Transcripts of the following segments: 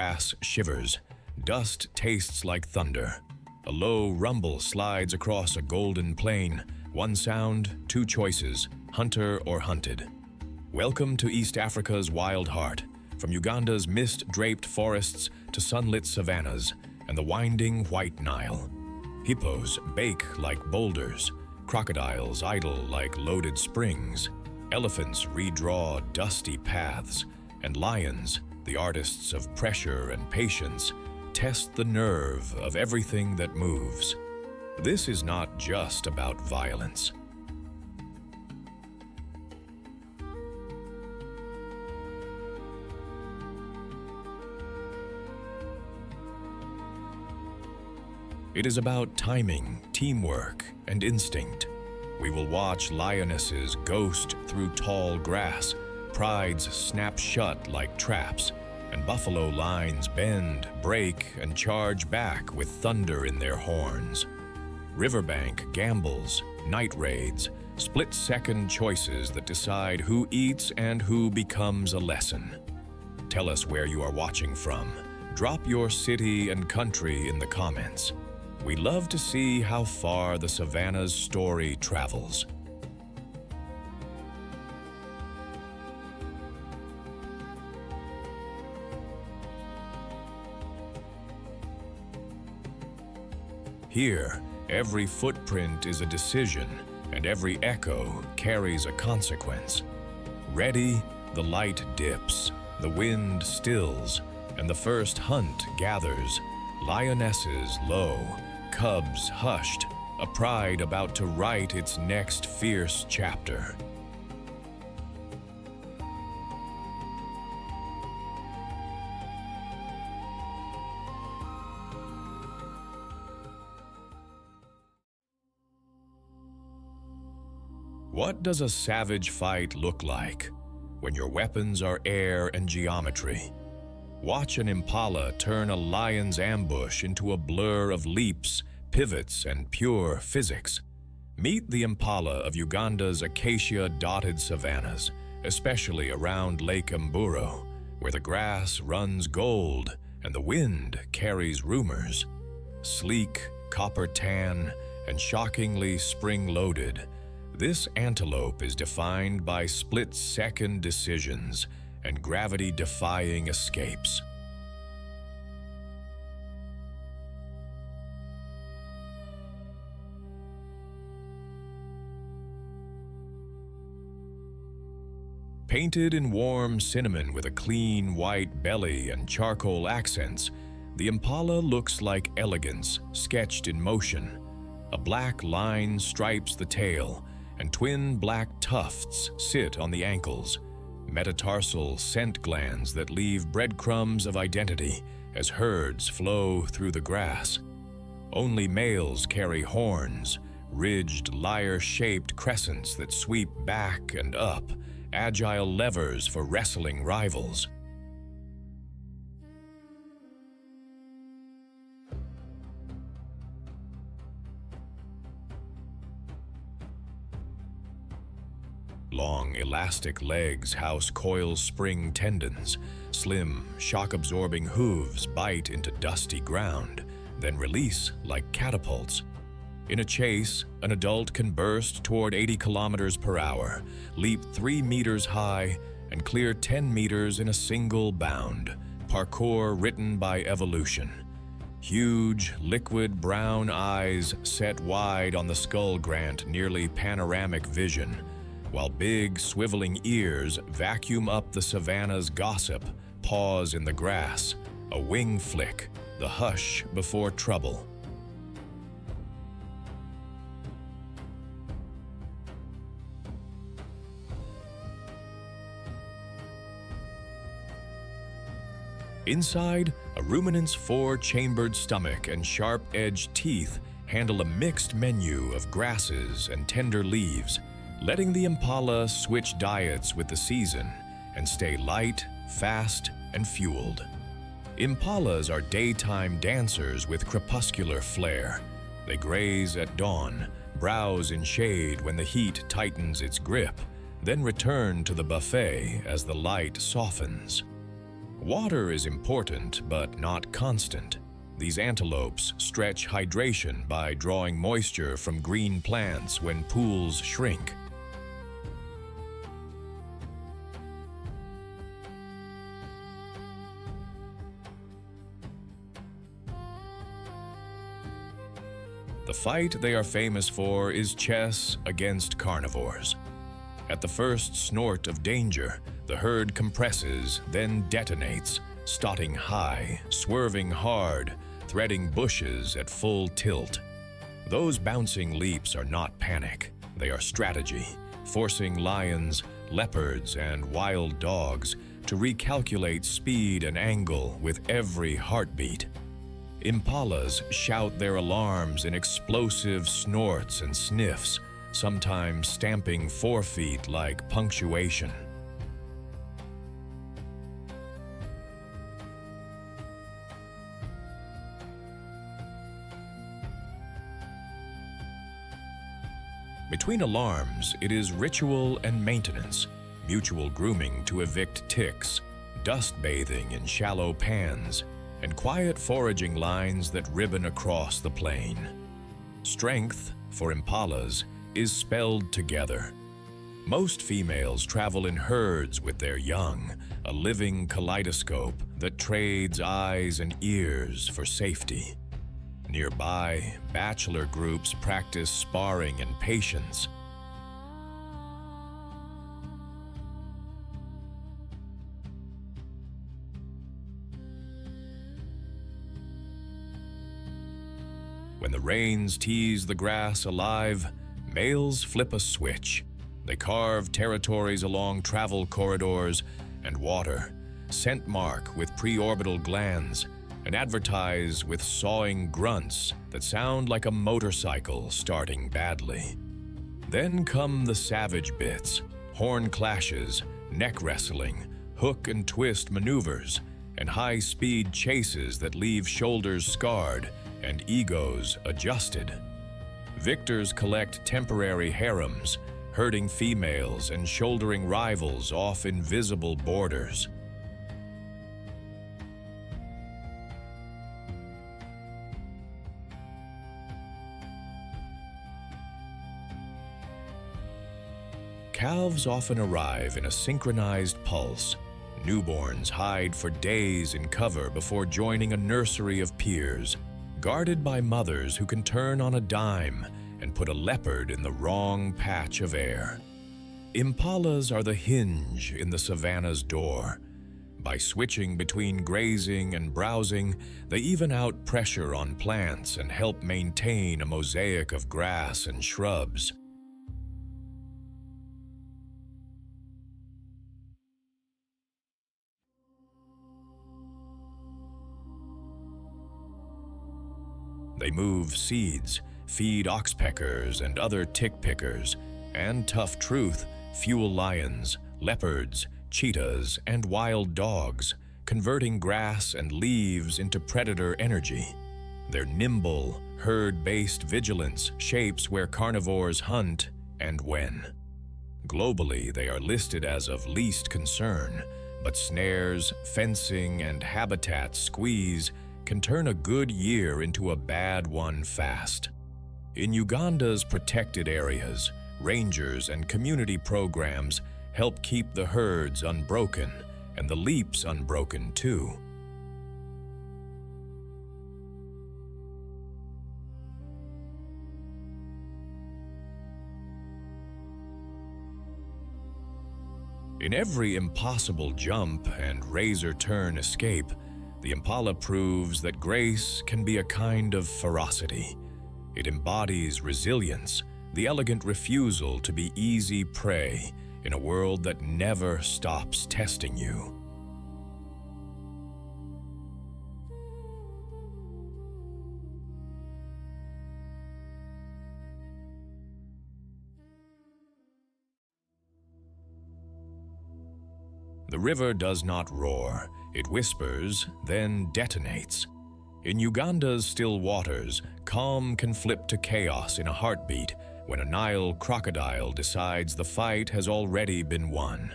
grass shivers. Dust tastes like thunder. A low rumble slides across a golden plain. One sound, two choices, hunter or hunted. Welcome to East Africa's wild heart, from Uganda's mist-draped forests to sunlit savannas and the winding White Nile. Hippos bake like boulders, crocodiles idle like loaded springs, elephants redraw dusty paths, and lions, the artists of pressure and patience, test the nerve of everything that moves. This is not just about violence. It is about timing, teamwork, and instinct. We will watch lionesses ghost through tall grass, prides snap shut like traps, and buffalo lines bend, break, and charge back with thunder in their horns. Riverbank gambles, night raids, split-second choices that decide who eats and who becomes a lesson. Tell us where you are watching from. Drop your city and country in the comments. We love to see how far the Savanna's story travels. Here, every footprint is a decision, and every echo carries a consequence. Ready, the light dips, the wind stills, and the first hunt gathers. Lionesses low, cubs hushed, a pride about to write its next fierce chapter. What does a savage fight look like when your weapons are air and geometry? Watch an impala turn a lion's ambush into a blur of leaps, pivots, and pure physics. Meet the impala of Uganda's acacia-dotted savannas, especially around Lake Mburo, where the grass runs gold and the wind carries rumors. Sleek, copper tan, and shockingly spring-loaded, this antelope is defined by split-second decisions and gravity-defying escapes. Painted in warm cinnamon with a clean white belly and charcoal accents, the impala looks like elegance sketched in motion. A black line stripes the tail, and twin black tufts sit on the ankles, metatarsal scent glands that leave breadcrumbs of identity as herds flow through the grass. Only males carry horns, ridged lyre-shaped crescents that sweep back and up, agile levers for wrestling rivals. Long, elastic legs house coil spring tendons. Slim, shock-absorbing hooves bite into dusty ground, then release like catapults. In a chase, an adult can burst toward 80 kilometers per hour, leap 3 meters high, and clear 10 meters in a single bound, parkour written by evolution. Huge, liquid brown eyes set wide on the skull grant nearly panoramic vision, while big, swiveling ears vacuum up the savanna's gossip, pause in the grass, a wing flick, the hush before trouble. Inside, a ruminant's 4-chambered stomach and sharp-edged teeth handle a mixed menu of grasses and tender leaves, letting the impala switch diets with the season and stay light, fast, and fueled. Impalas are daytime dancers with crepuscular flair. They graze at dawn, browse in shade when the heat tightens its grip, then return to the buffet as the light softens. Water is important, but not constant. These antelopes stretch hydration by drawing moisture from green plants when pools shrink. The fight they are famous for is chess against carnivores. At the first snort of danger, the herd compresses, then detonates, starting high, swerving hard, threading bushes at full tilt. Those bouncing leaps are not panic, they are strategy, forcing lions, leopards, and wild dogs to recalculate speed and angle with every heartbeat. Impalas shout their alarms in explosive snorts and sniffs, sometimes stamping forefeet like punctuation. Between alarms, it is ritual and maintenance, mutual grooming to evict ticks, dust bathing in shallow pans, and quiet foraging lines that ribbon across the plain. Strength, for impalas, is spelled together. Most females travel in herds with their young, a living kaleidoscope that trades eyes and ears for safety. Nearby, bachelor groups practice sparring and patience. When the rains tease the grass alive, males flip a switch. They carve territories along travel corridors and water, scent mark with preorbital glands, and advertise with sawing grunts that sound like a motorcycle starting badly. Then come the savage bits, horn clashes, neck wrestling, hook and twist maneuvers, and high-speed chases that leave shoulders scarred and egos adjusted. Victors collect temporary harems, herding females and shouldering rivals off invisible borders. Calves often arrive in a synchronized pulse. Newborns hide for days in cover before joining a nursery of peers, guarded by mothers who can turn on a dime and put a leopard in the wrong patch of air. Impalas are the hinge in the savanna's door. By switching between grazing and browsing, they even out pressure on plants and help maintain a mosaic of grass and shrubs. They move seeds, feed oxpeckers and other tick pickers, and tough truth, fuel lions, leopards, cheetahs, and wild dogs, converting grass and leaves into predator energy. Their nimble, herd-based vigilance shapes where carnivores hunt and when. Globally, they are listed as of least concern, but snares, fencing, and habitat squeeze can turn a good year into a bad one fast. In Uganda's protected areas, rangers and community programs help keep the herds unbroken and the leaps unbroken too. In every impossible jump and razor turn escape, the impala proves that grace can be a kind of ferocity. It embodies resilience, the elegant refusal to be easy prey in a world that never stops testing you. The river does not roar. It whispers, then detonates. In Uganda's still waters, calm can flip to chaos in a heartbeat when a Nile crocodile decides the fight has already been won.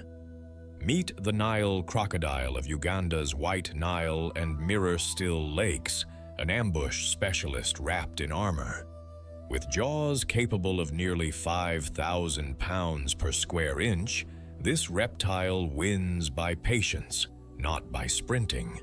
Meet the Nile crocodile of Uganda's White Nile and Mirror Still lakes, an ambush specialist wrapped in armor. With jaws capable of nearly 5,000 pounds per square inch, this reptile wins by patience, not by sprinting.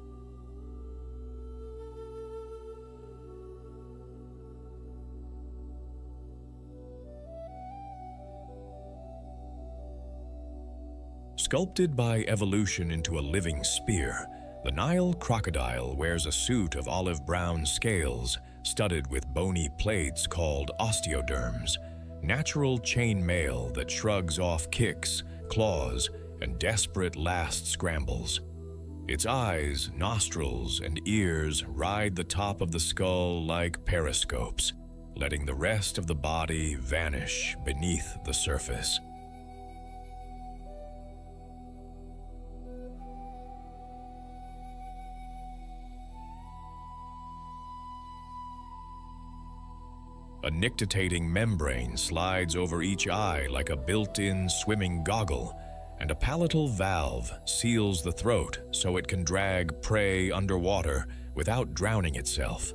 Sculpted by evolution into a living spear, the Nile crocodile wears a suit of olive-brown scales studded with bony plates called osteoderms, natural chain mail that shrugs off kicks, claws, and desperate last scrambles. Its eyes, nostrils, and ears ride the top of the skull like periscopes, letting the rest of the body vanish beneath the surface. A nictitating membrane slides over each eye like a built-in swimming goggle, and a palatal valve seals the throat so it can drag prey underwater without drowning itself.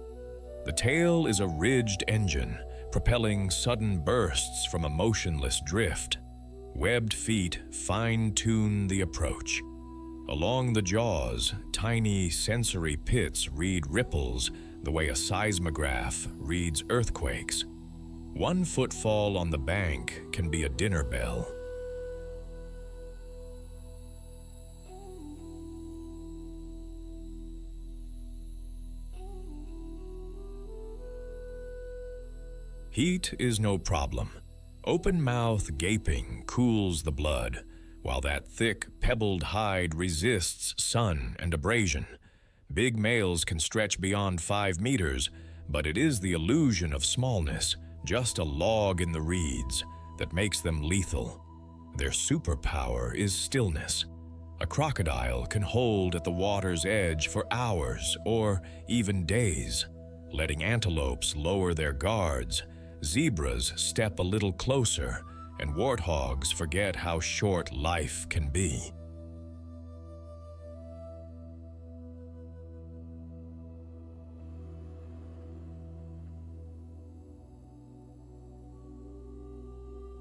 The tail is a ridged engine, propelling sudden bursts from a motionless drift. Webbed feet fine-tune the approach. Along the jaws, tiny sensory pits read ripples the way a seismograph reads earthquakes. One footfall on the bank can be a dinner bell. Heat is no problem. Open mouth gaping cools the blood, while that thick, pebbled hide resists sun and abrasion. Big males can stretch beyond 5 meters, but it is the illusion of smallness, just a log in the reeds, that makes them lethal. Their superpower is stillness. A crocodile can hold at the water's edge for hours or even days, letting antelopes lower their guards, zebras step a little closer, and warthogs forget how short life can be.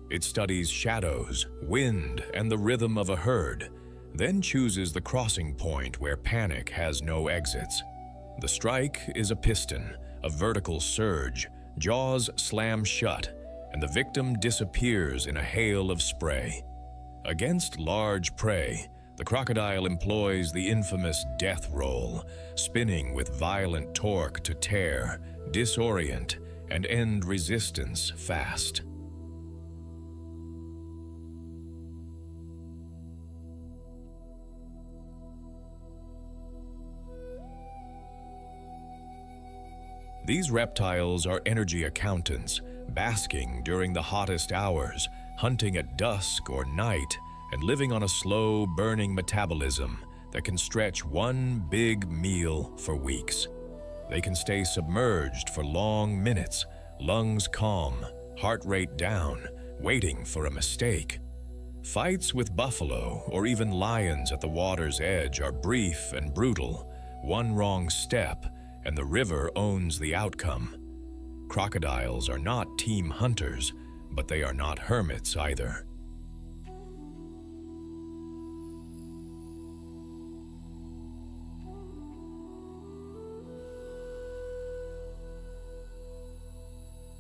It studies shadows, wind, and the rhythm of a herd, then chooses the crossing point where panic has no exits. The strike is a piston, a vertical surge, jaws slam shut, and the victim disappears in a hail of spray. Against large prey, the crocodile employs the infamous death roll, spinning with violent torque to tear, disorient, and end resistance fast. These reptiles are energy accountants, basking during the hottest hours, hunting at dusk or night, and living on a slow, burning metabolism that can stretch one big meal for weeks. They can stay submerged for long minutes, lungs calm, heart rate down, waiting for a mistake. Fights with buffalo or even lions at the water's edge are brief and brutal. One wrong step, and the river owns the outcome. Crocodiles are not team hunters, but they are not hermits either.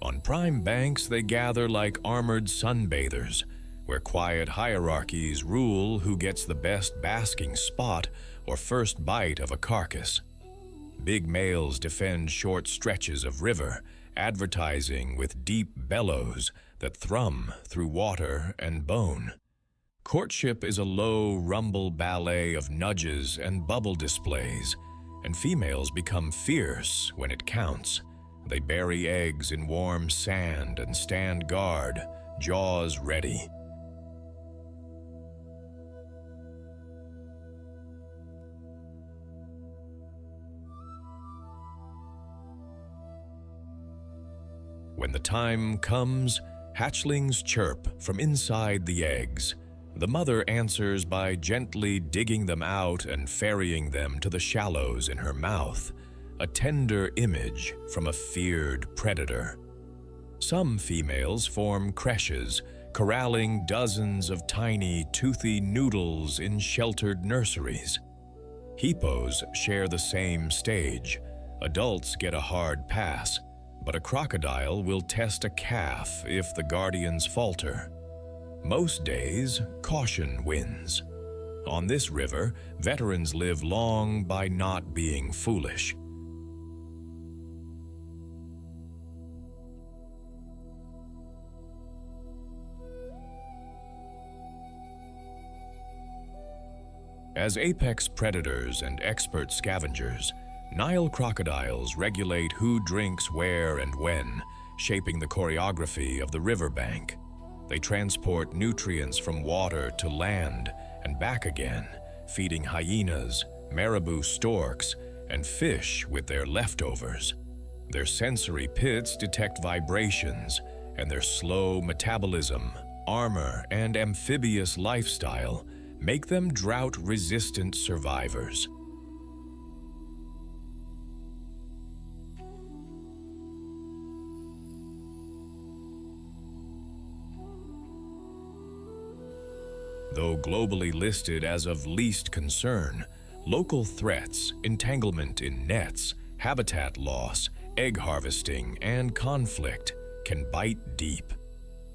On prime banks, they gather like armored sunbathers, where quiet hierarchies rule who gets the best basking spot or first bite of a carcass. Big males defend short stretches of river, advertising with deep bellows that thrum through water and bone. Courtship is a low rumble ballet of nudges and bubble displays, and females become fierce when it counts. They bury eggs in warm sand and stand guard, jaws ready. When the time comes, hatchlings chirp from inside the eggs. The mother answers by gently digging them out and ferrying them to the shallows in her mouth, a tender image from a feared predator. Some females form creches, corralling dozens of tiny, toothy noodles in sheltered nurseries. Hippos share the same stage. Adults get a hard pass, but a crocodile will test a calf if the guardians falter. Most days, caution wins. On this river, veterans live long by not being foolish. As apex predators and expert scavengers, Nile crocodiles regulate who drinks where and when, shaping the choreography of the riverbank. They transport nutrients from water to land and back again, feeding hyenas, marabou storks, and fish with their leftovers. Their sensory pits detect vibrations, and their slow metabolism, armor, and amphibious lifestyle make them drought-resistant survivors. Though globally listed as of least concern, local threats, entanglement in nets, habitat loss, egg harvesting, and conflict can bite deep.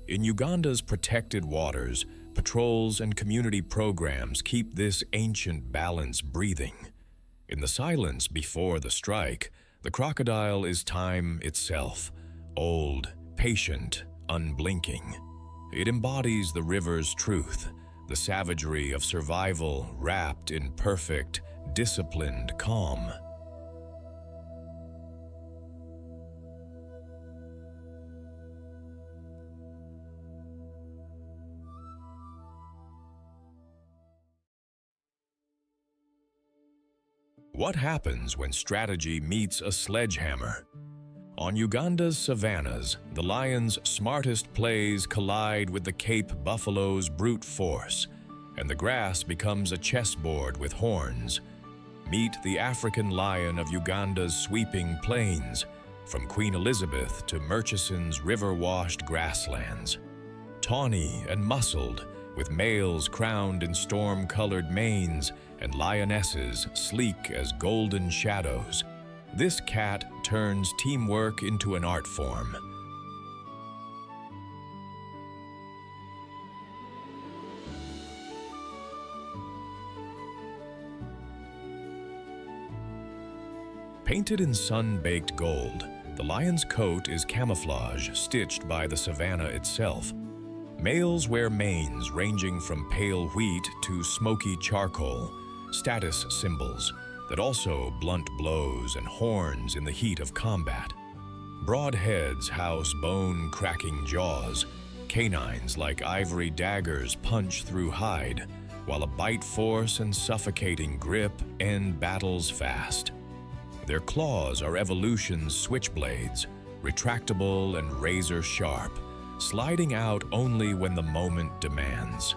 In Uganda's protected waters, patrols and community programs keep this ancient balance breathing. In the silence before the strike, the crocodile is time itself, old, patient, unblinking. It embodies the river's truth, the savagery of survival wrapped in perfect, disciplined calm. What happens when strategy meets a sledgehammer? On Uganda's savannas, the lion's smartest plays collide with the Cape buffalo's brute force, and the grass becomes a chessboard with horns. Meet the African lion of Uganda's sweeping plains, from Queen Elizabeth to Murchison's river-washed grasslands. Tawny and muscled, with males crowned in storm-colored manes and lionesses sleek as golden shadows, this cat turns teamwork into an art form. Painted in sun-baked gold, the lion's coat is camouflage stitched by the savanna itself. Males wear manes ranging from pale wheat to smoky charcoal, status symbols that also blunt blows and horns in the heat of combat. Broad heads house bone-cracking jaws. Canines like ivory daggers punch through hide, while a bite force and suffocating grip end battles fast. Their claws are evolution's switchblades, retractable and razor-sharp, sliding out only when the moment demands.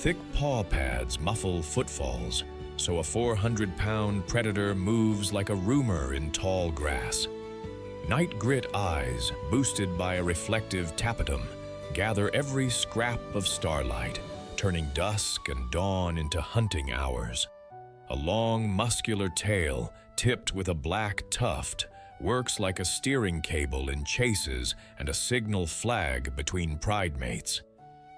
Thick paw pads muffle footfalls, so a 400-pound predator moves like a rumor in tall grass. Night grit eyes, boosted by a reflective tapetum, gather every scrap of starlight, turning dusk and dawn into hunting hours. A long, muscular tail, tipped with a black tuft, works like a steering cable in chases and a signal flag between pride mates.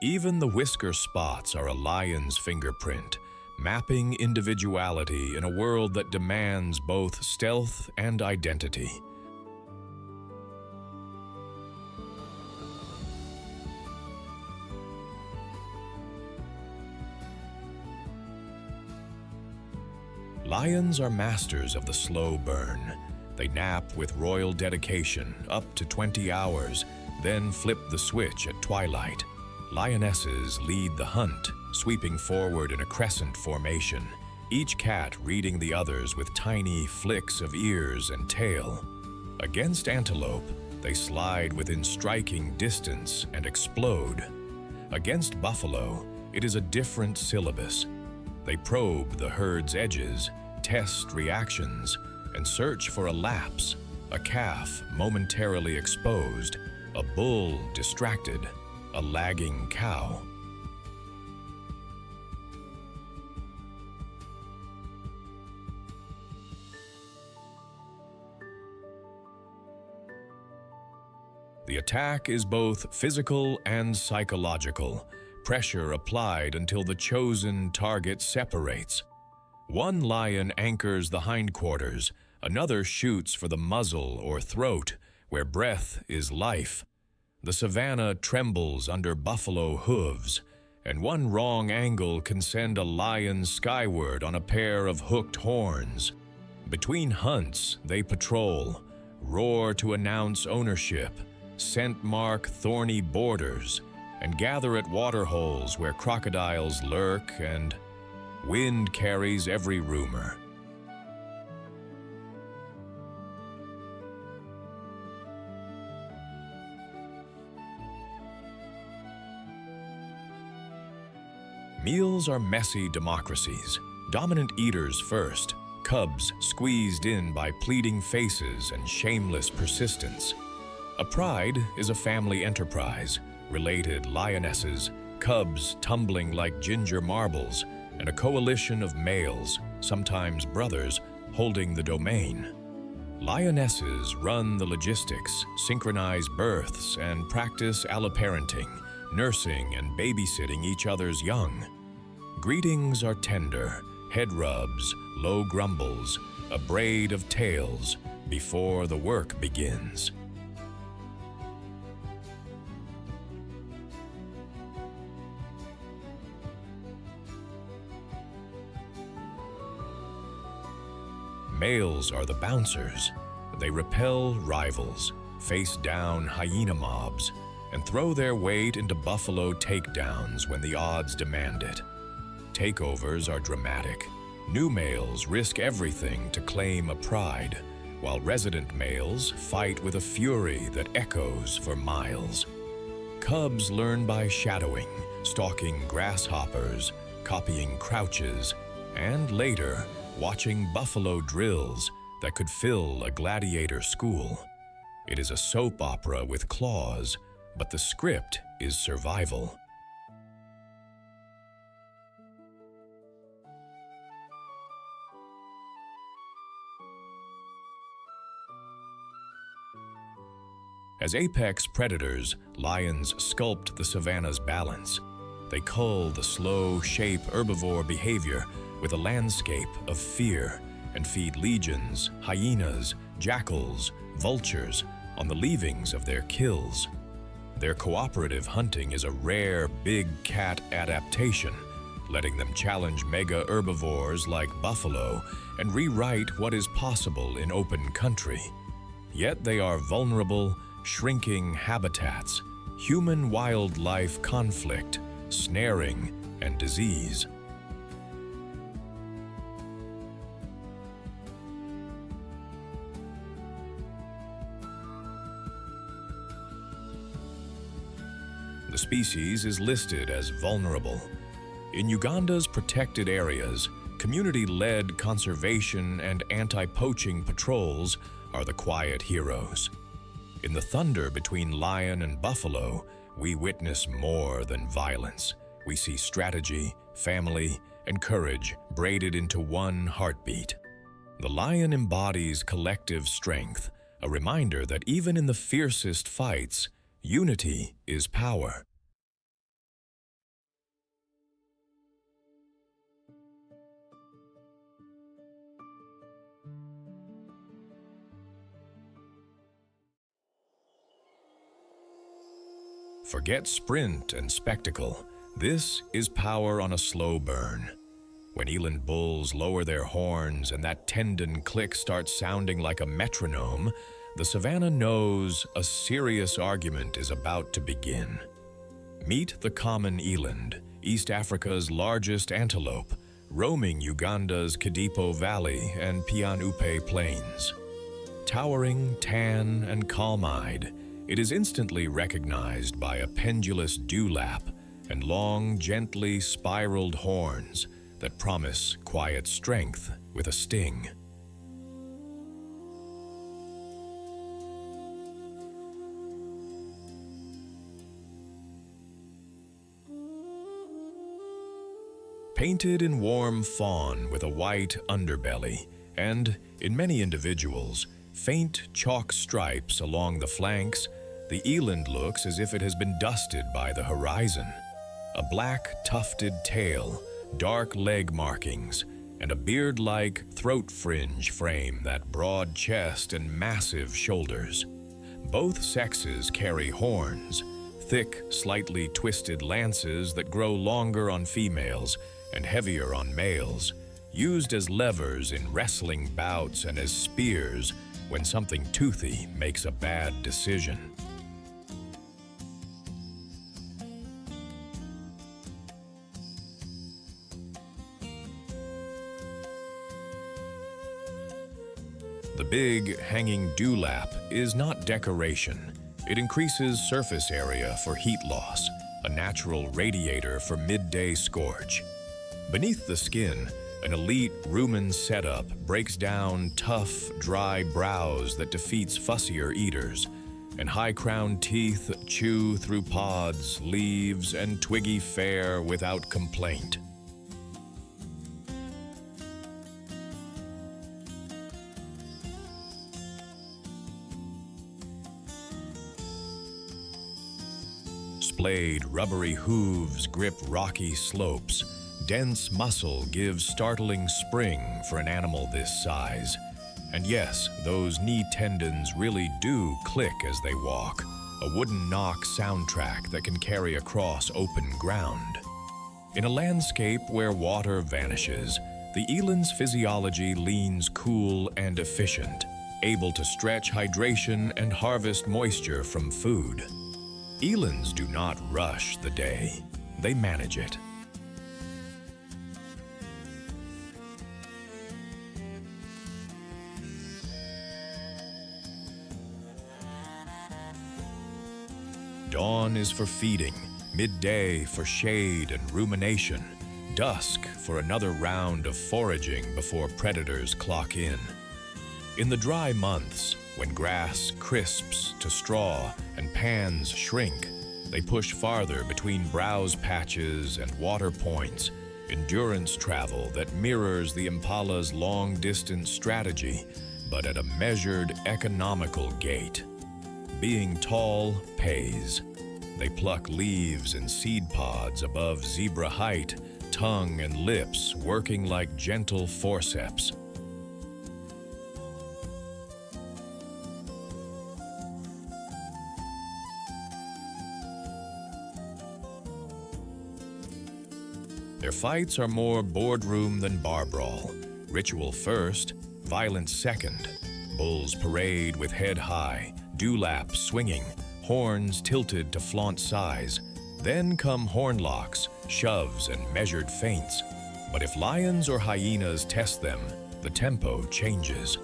Even the whisker spots are a lion's fingerprint, mapping individuality in a world that demands both stealth and identity. Lions are masters of the slow burn. They nap with royal dedication, up to 20 hours, then flip the switch at twilight. Lionesses lead the hunt, sweeping forward in a crescent formation, each cat reading the others with tiny flicks of ears and tail. Against antelope, they slide within striking distance and explode. Against buffalo, it is a different syllabus. They probe the herd's edges, test reactions, and search for a lapse, a calf momentarily exposed, a bull distracted, a lagging cow. The attack is both physical and psychological, pressure applied until the chosen target separates. One lion anchors the hindquarters, another shoots for the muzzle or throat, where breath is life. The savanna trembles under buffalo hooves, and one wrong angle can send a lion skyward on a pair of hooked horns. Between hunts, they patrol, roar to announce ownership, scent mark thorny borders, and gather at waterholes where crocodiles lurk, and wind carries every rumor. Meals are messy democracies, dominant eaters first, cubs squeezed in by pleading faces and shameless persistence. A pride is a family enterprise, related lionesses, cubs tumbling like ginger marbles, and a coalition of males, sometimes brothers, holding the domain. Lionesses run the logistics, synchronize births, and practice alloparenting, nursing and babysitting each other's young. Greetings are tender, head rubs, low grumbles, a braid of tails before the work begins. Males are the bouncers. They repel rivals, face down hyena mobs, and throw their weight into buffalo takedowns when the odds demand it. Takeovers are dramatic. New males risk everything to claim a pride, while resident males fight with a fury that echoes for miles. Cubs learn by shadowing, stalking grasshoppers, copying crouches, and later, watching buffalo drills that could fill a gladiator school. It is a soap opera with claws, but the script is survival. As apex predators, lions sculpt the savanna's balance. They cull the slow shape herbivore behavior with a landscape of fear and feed legions, hyenas, jackals, vultures on the leavings of their kills. Their cooperative hunting is a rare big cat adaptation, letting them challenge mega herbivores like buffalo and rewrite what is possible in open country. Yet they are vulnerable, shrinking habitats, human-wildlife conflict, snaring, and disease. The species is listed as vulnerable. In Uganda's protected areas, community-led conservation and anti-poaching patrols are the quiet heroes. In the thunder between lion and buffalo, we witness more than violence. We see strategy, family, and courage braided into one heartbeat. The lion embodies collective strength, a reminder that even in the fiercest fights, unity is power. Forget sprint and spectacle. This is power on a slow burn. When eland bulls lower their horns and that tendon click starts sounding like a metronome, the savanna knows a serious argument is about to begin. Meet the common eland, East Africa's largest antelope, roaming Uganda's Kadipo Valley and Pianupe Plains. Towering, tan, and calm-eyed, it is instantly recognized by a pendulous dewlap and long, gently spiraled horns that promise quiet strength with a sting. Painted in warm fawn with a white underbelly and, in many individuals, faint chalk stripes along the flanks, the eland looks as if it has been dusted by the horizon. A black tufted tail, dark leg markings, and a beard-like throat fringe frame that broad chest and massive shoulders. Both sexes carry horns, thick, slightly twisted lances that grow longer on females and heavier on males, used as levers in wrestling bouts and as spears when something toothy makes a bad decision. The big, hanging dewlap is not decoration. It increases surface area for heat loss, a natural radiator for midday scorch. Beneath the skin, an elite rumen setup breaks down tough, dry browse that defeats fussier eaters, and high-crowned teeth chew through pods, leaves, and twiggy fare without complaint. Splayed, rubbery hooves grip rocky slopes. Dense muscle gives startling spring for an animal this size. And yes, those knee tendons really do click as they walk, a wooden knock soundtrack that can carry across open ground. In a landscape where water vanishes, the eland's physiology leans cool and efficient, able to stretch hydration and harvest moisture from food. Elands do not rush the day, they manage it. Dawn is for feeding, midday for shade and rumination, dusk for another round of foraging before predators clock in. In the dry months, when grass crisps to straw and pans shrink, they push farther between browse patches and water points, endurance travel that mirrors the impala's long-distance strategy, but at a measured, economical gait. Being tall pays. They pluck leaves and seed pods above zebra height, tongue and lips working like gentle forceps. Their fights are more boardroom than bar brawl. Ritual first, violence second. Bulls parade with head high, dewlap swinging, horns tilted to flaunt size. Then come horn locks, shoves, and measured feints. But if lions or hyenas test them, the tempo changes.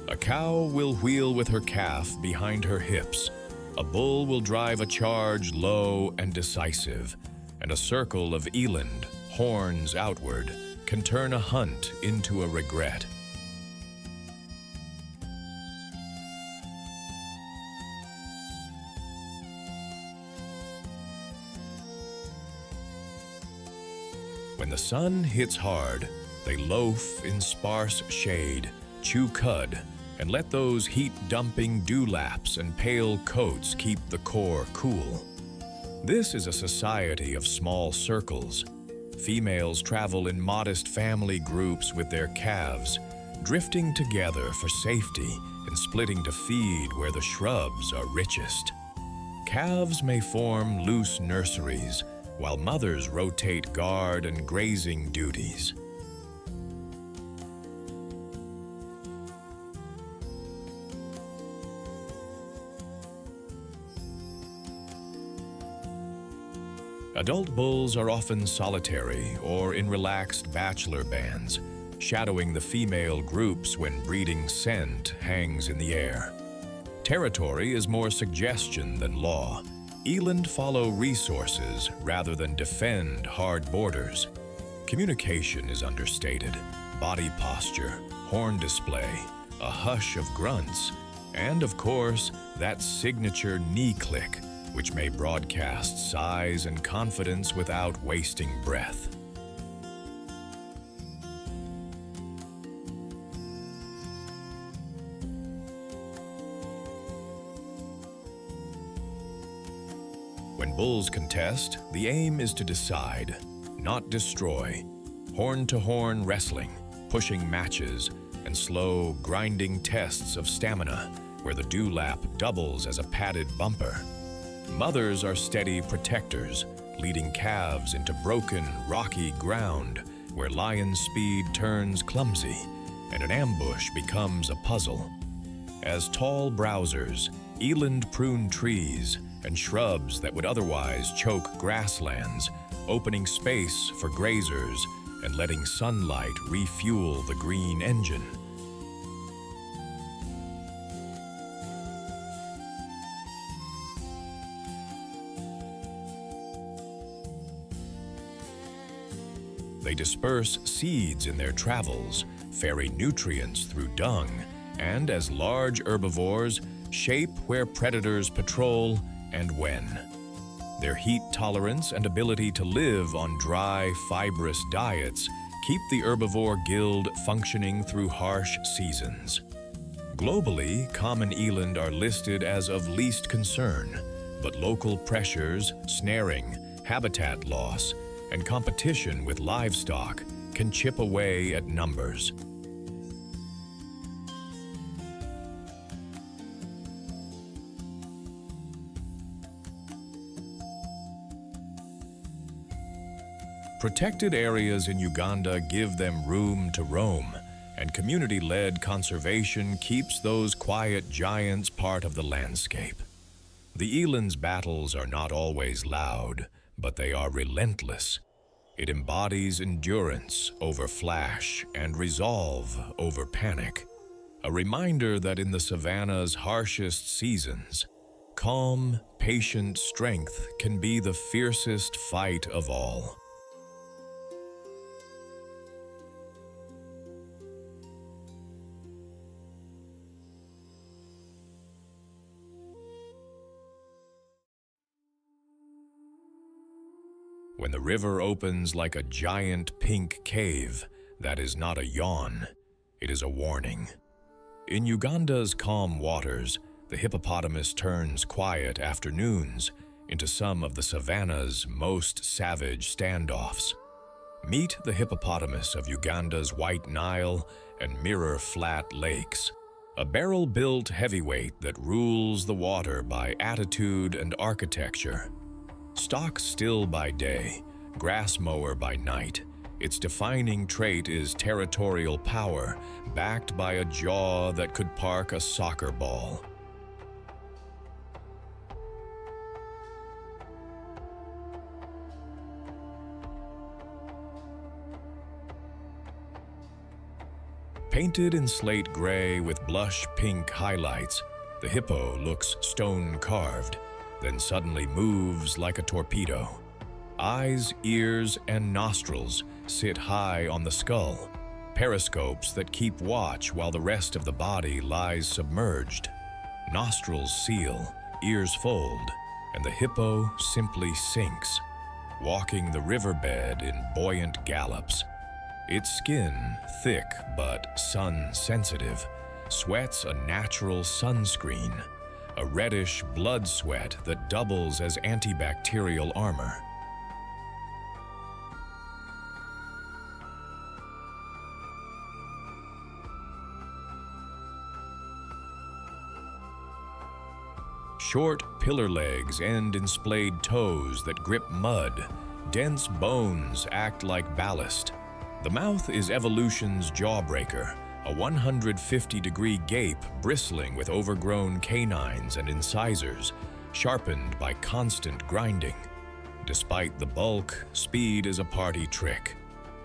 A cow will wheel with her calf behind her hips. A bull will drive a charge low and decisive. And a circle of eland, horns outward, can turn a hunt into a regret. When the sun hits hard, they loaf in sparse shade, chew cud, and let those heat-dumping dewlaps and pale coats keep the core cool. This is a society of small circles. Females travel in modest family groups with their calves, drifting together for safety and splitting to feed where the shrubs are richest. Calves may form loose nurseries, while mothers rotate guard and grazing duties. A Adult bulls are often solitary or in relaxed bachelor bands, shadowing the female groups when breeding scent hangs in the air. Territory is more suggestion than law. Eland follow resources rather than defend hard borders. Communication is understated. Body posture, horn display, a hush of grunts, and of course, that signature knee click, which may broadcast size and confidence without wasting breath. When bulls contest, the aim is to decide, not destroy. Horn-to-horn wrestling, pushing matches, and slow, grinding tests of stamina, where the dewlap doubles as a padded bumper. Mothers are steady protectors, leading calves into broken, rocky ground, where lion speed turns clumsy, and an ambush becomes a puzzle. As tall browsers, eland prune trees and shrubs that would otherwise choke grasslands, opening space for grazers and letting sunlight refuel the green engine. They disperse seeds in their travels, ferry nutrients through dung, and as large herbivores, shape where predators patrol and when. Their heat tolerance and ability to live on dry, fibrous diets keep the herbivore guild functioning through harsh seasons. Globally, common eland are listed as of least concern, but local pressures, snaring, habitat loss, and competition with livestock can chip away at numbers. Protected areas in Uganda give them room to roam, and community-led conservation keeps those quiet giants part of the landscape. The eland's battles are not always loud, but they are relentless. It embodies endurance over flash and resolve over panic. A reminder that in the savanna's harshest seasons, calm, patient strength can be the fiercest fight of all. When the river opens like a giant pink cave, that is not a yawn, it is a warning. In Uganda's calm waters, the hippopotamus turns quiet afternoons into some of the savanna's most savage standoffs. Meet the hippopotamus of Uganda's White Nile and Mirror Flat lakes, a barrel-built heavyweight that rules the water by attitude and architecture. Stock still by day, grass mower by night, its defining trait is territorial power, backed by a jaw that could park a soccer ball. Painted in slate gray with blush pink highlights, the hippo looks stone-carved, then suddenly moves like a torpedo. Eyes, ears, and nostrils sit high on the skull, periscopes that keep watch while the rest of the body lies submerged. Nostrils seal, ears fold, and the hippo simply sinks, walking the riverbed in buoyant gallops. Its skin, thick but sun-sensitive, sweats a natural sunscreen, a reddish blood sweat that doubles as antibacterial armor. Short pillar legs end in splayed toes that grip mud. Dense bones act like ballast. The mouth is evolution's jawbreaker, a 150-degree gape bristling with overgrown canines and incisors, sharpened by constant grinding. Despite the bulk, speed is a party trick.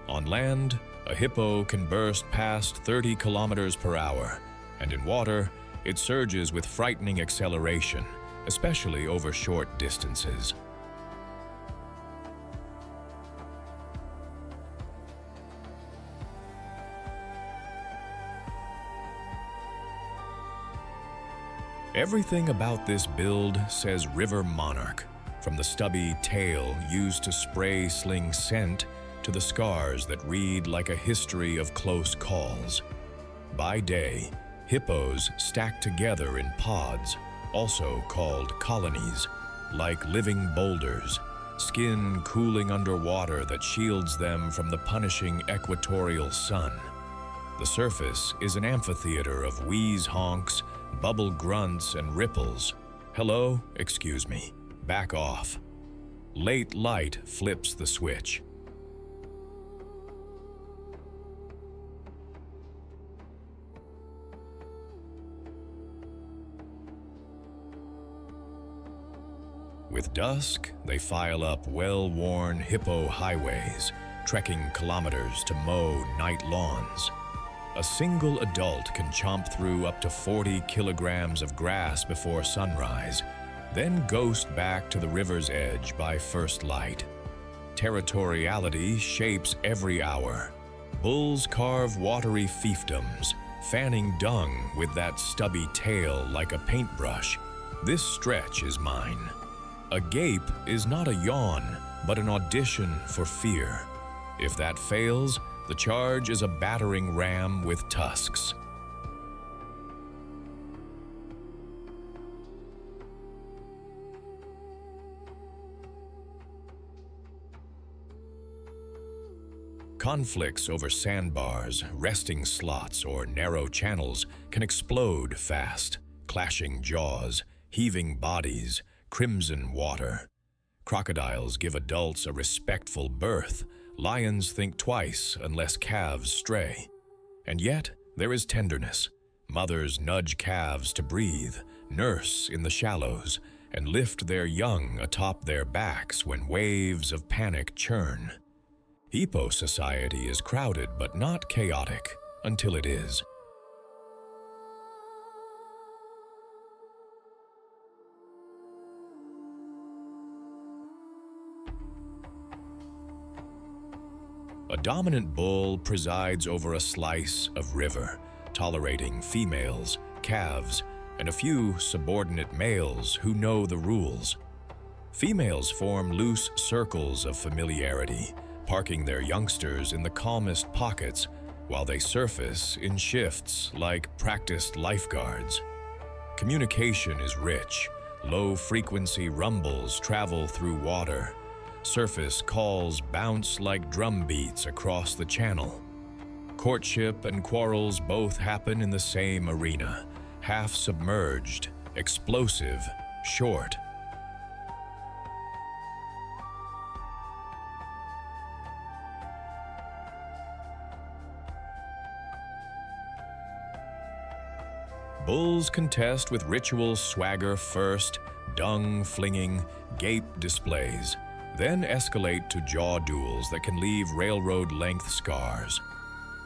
On land, a hippo can burst past 30 kilometers per hour, and in water, it surges with frightening acceleration, especially over short distances. Everything about this build says river monarch, from the stubby tail used to spray sling scent to the scars that read like a history of close calls. By day, hippos stack together in pods, also called colonies, like living boulders, skin cooling underwater that shields them from the punishing equatorial sun. The surface is an amphitheater of wheeze honks, bubble grunts, and ripples. Hello, excuse me, back off. Late light flips the switch. With dusk, they file up well-worn hippo highways, trekking kilometers to mow night lawns. A single adult can chomp through up to 40 kilograms of grass before sunrise, then ghost back to the river's edge by first light. Territoriality shapes every hour. Bulls carve watery fiefdoms, fanning dung with that stubby tail like a paintbrush. This stretch is mine. A gape is not a yawn, but an audition for fear. If that fails, the charge is a battering ram with tusks. Conflicts over sandbars, resting slots, or narrow channels can explode fast, clashing jaws, heaving bodies, crimson water. Crocodiles give adults a respectful birth. Lions think twice unless calves stray. And yet, there is tenderness. Mothers nudge calves to breathe, nurse in the shallows, and lift their young atop their backs when waves of panic churn. Hippo society is crowded but not chaotic until it is. A dominant bull presides over a slice of river, tolerating females, calves, and a few subordinate males who know the rules. Females form loose circles of familiarity, parking their youngsters in the calmest pockets while they surface in shifts like practiced lifeguards. Communication is rich. Low-frequency rumbles travel through water. Surface calls bounce like drum beats across the channel. Courtship and quarrels both happen in the same arena, half-submerged, explosive, short. Bulls contest with ritual swagger first, dung-flinging, gape displays, then escalate to jaw duels that can leave railroad-length scars.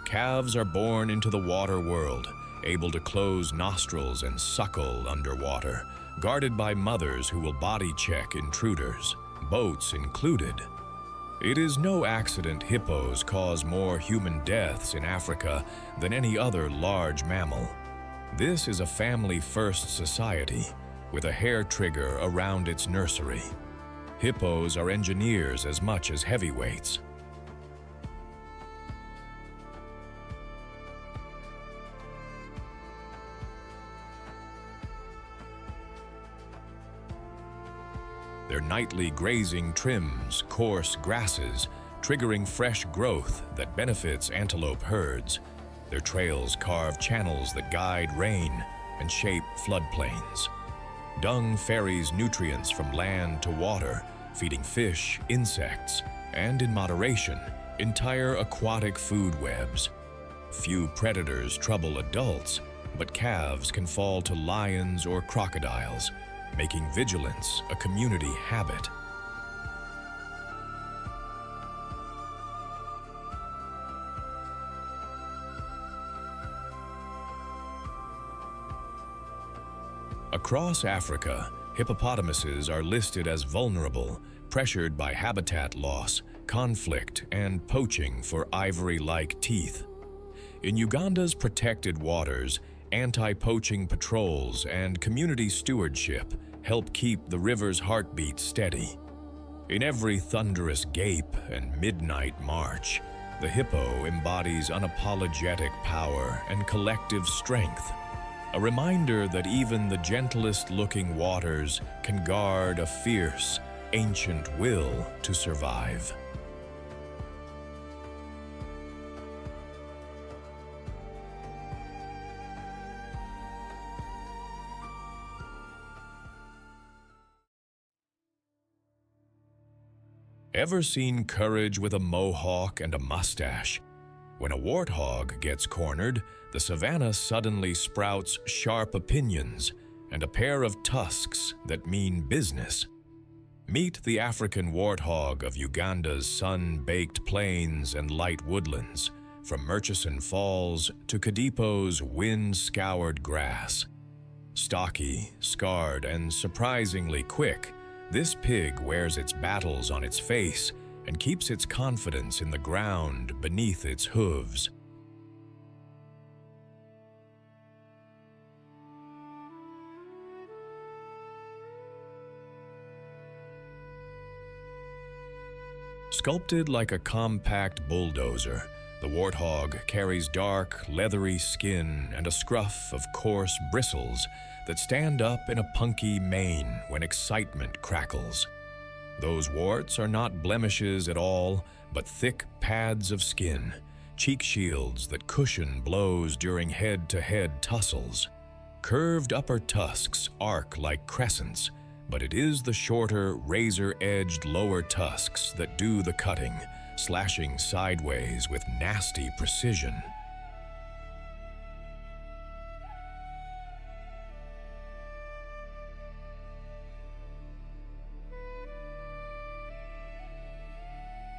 Calves are born into the water world, able to close nostrils and suckle underwater, guarded by mothers who will body-check intruders, boats included. It is no accident hippos cause more human deaths in Africa than any other large mammal. This is a family-first society, with a hair trigger around its nursery. Hippos are engineers as much as heavyweights. Their nightly grazing trims coarse grasses, triggering fresh growth that benefits antelope herds. Their trails carve channels that guide rain and shape floodplains. Dung ferries nutrients from land to water, feeding fish, insects, and in moderation, entire aquatic food webs. Few predators trouble adults, but calves can fall to lions or crocodiles, making vigilance a community habit. Across Africa, hippopotamuses are listed as vulnerable, pressured by habitat loss, conflict, and poaching for ivory-like teeth. In Uganda's protected waters, anti-poaching patrols and community stewardship help keep the river's heartbeat steady. In every thunderous gape and midnight march, the hippo embodies unapologetic power and collective strength, a reminder that even the gentlest-looking waters can guard a fierce, ancient will to survive. Ever seen courage with a mohawk and a mustache? When a warthog gets cornered, the savanna suddenly sprouts sharp opinions and a pair of tusks that mean business. Meet the African warthog of Uganda's sun-baked plains and light woodlands, from Murchison Falls to Kadipo's wind-scoured grass. Stocky, scarred, and surprisingly quick, this pig wears its battles on its face and keeps its confidence in the ground beneath its hooves. Sculpted like a compact bulldozer, the warthog carries dark, leathery skin and a scruff of coarse bristles that stand up in a punky mane when excitement crackles. Those warts are not blemishes at all, but thick pads of skin, cheek shields that cushion blows during head-to-head tussles. Curved upper tusks arc like crescents, but it is the shorter, razor-edged lower tusks that do the cutting, slashing sideways with nasty precision.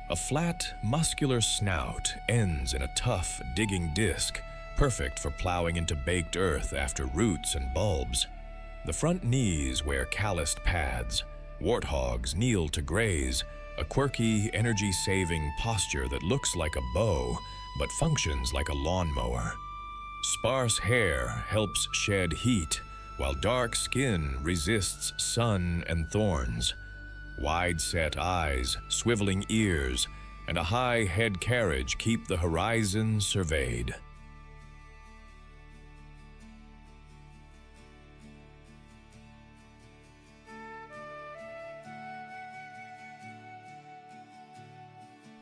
A flat, muscular snout ends in a tough, digging disc, perfect for plowing into baked earth after roots and bulbs. The front knees wear calloused pads. Warthogs kneel to graze, a quirky, energy-saving posture that looks like a bow, but functions like a lawnmower. Sparse hair helps shed heat, while dark skin resists sun and thorns. Wide-set eyes, swiveling ears, and a high head carriage keep the horizon surveyed.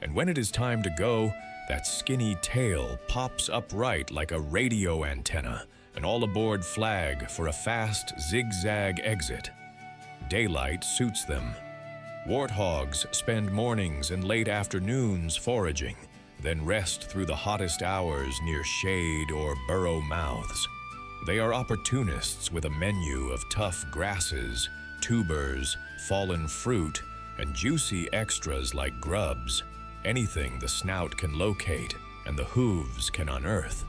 And when it is time to go, that skinny tail pops upright like a radio antenna, an all-aboard flag for a fast, zigzag exit. Daylight suits them. Warthogs spend mornings and late afternoons foraging, then rest through the hottest hours near shade or burrow mouths. They are opportunists with a menu of tough grasses, tubers, fallen fruit, and juicy extras like grubs, anything the snout can locate and the hooves can unearth.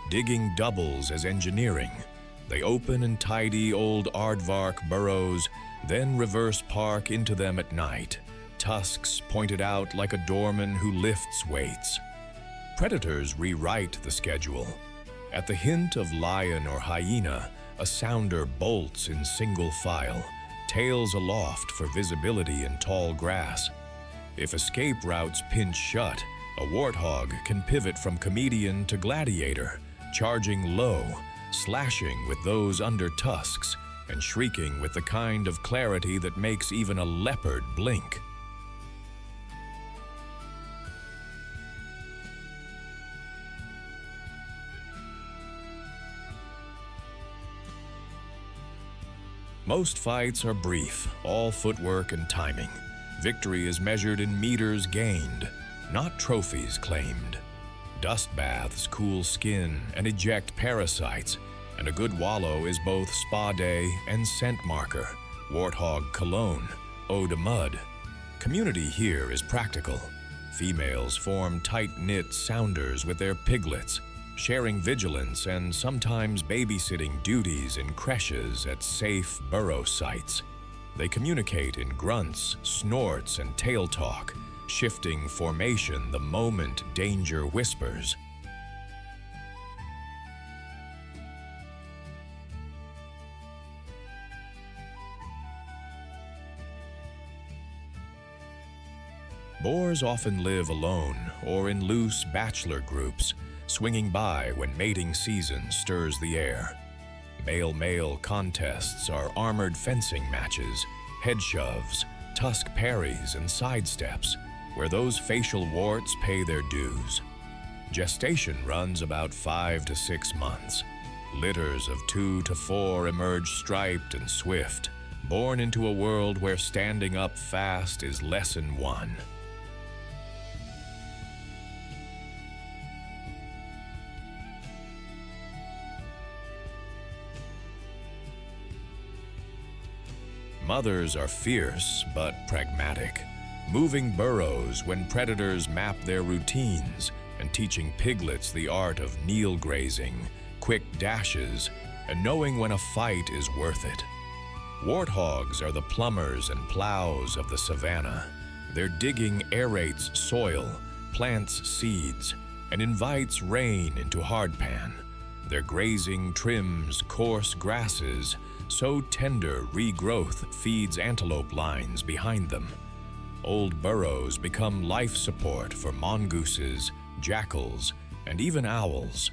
Digging doubles as engineering. They open and tidy old aardvark burrows, then reverse park into them at night, tusks pointed out like a doorman who lifts weights. Predators rewrite the schedule. At the hint of lion or hyena, a sounder bolts in single file, tails aloft for visibility in tall grass. If escape routes pinch shut, a warthog can pivot from comedian to gladiator, charging low, slashing with those under tusks, and shrieking with the kind of clarity that makes even a leopard blink. Most fights are brief, all footwork and timing. Victory is measured in meters gained, not trophies claimed. Dust baths cool skin and eject parasites, and a good wallow is both spa day and scent marker, warthog cologne, eau de mud. Community here is practical. Females form tight-knit sounders with their piglets, sharing vigilance and sometimes babysitting duties in creches at safe burrow sites. They communicate in grunts, snorts, and tail talk, shifting formation the moment danger whispers. Boars often live alone or in loose bachelor groups, swinging by when mating season stirs the air. Male-male contests are armored fencing matches, head shoves, tusk parries, and sidesteps, where those facial warts pay their dues. Gestation runs about 5 to 6 months. Litters of 2 to 4 emerge striped and swift, born into a world where standing up fast is lesson 1. Mothers are fierce but pragmatic, moving burrows when predators map their routines and teaching piglets the art of kneel grazing, quick dashes, and knowing when a fight is worth it. Warthogs are the plumbers and plows of the savanna. Their digging aerates soil, plants seeds, and invites rain into hardpan. Their grazing trims coarse grasses, so tender regrowth feeds antelope lines behind them. Old burrows become life support for mongooses, jackals, and even owls.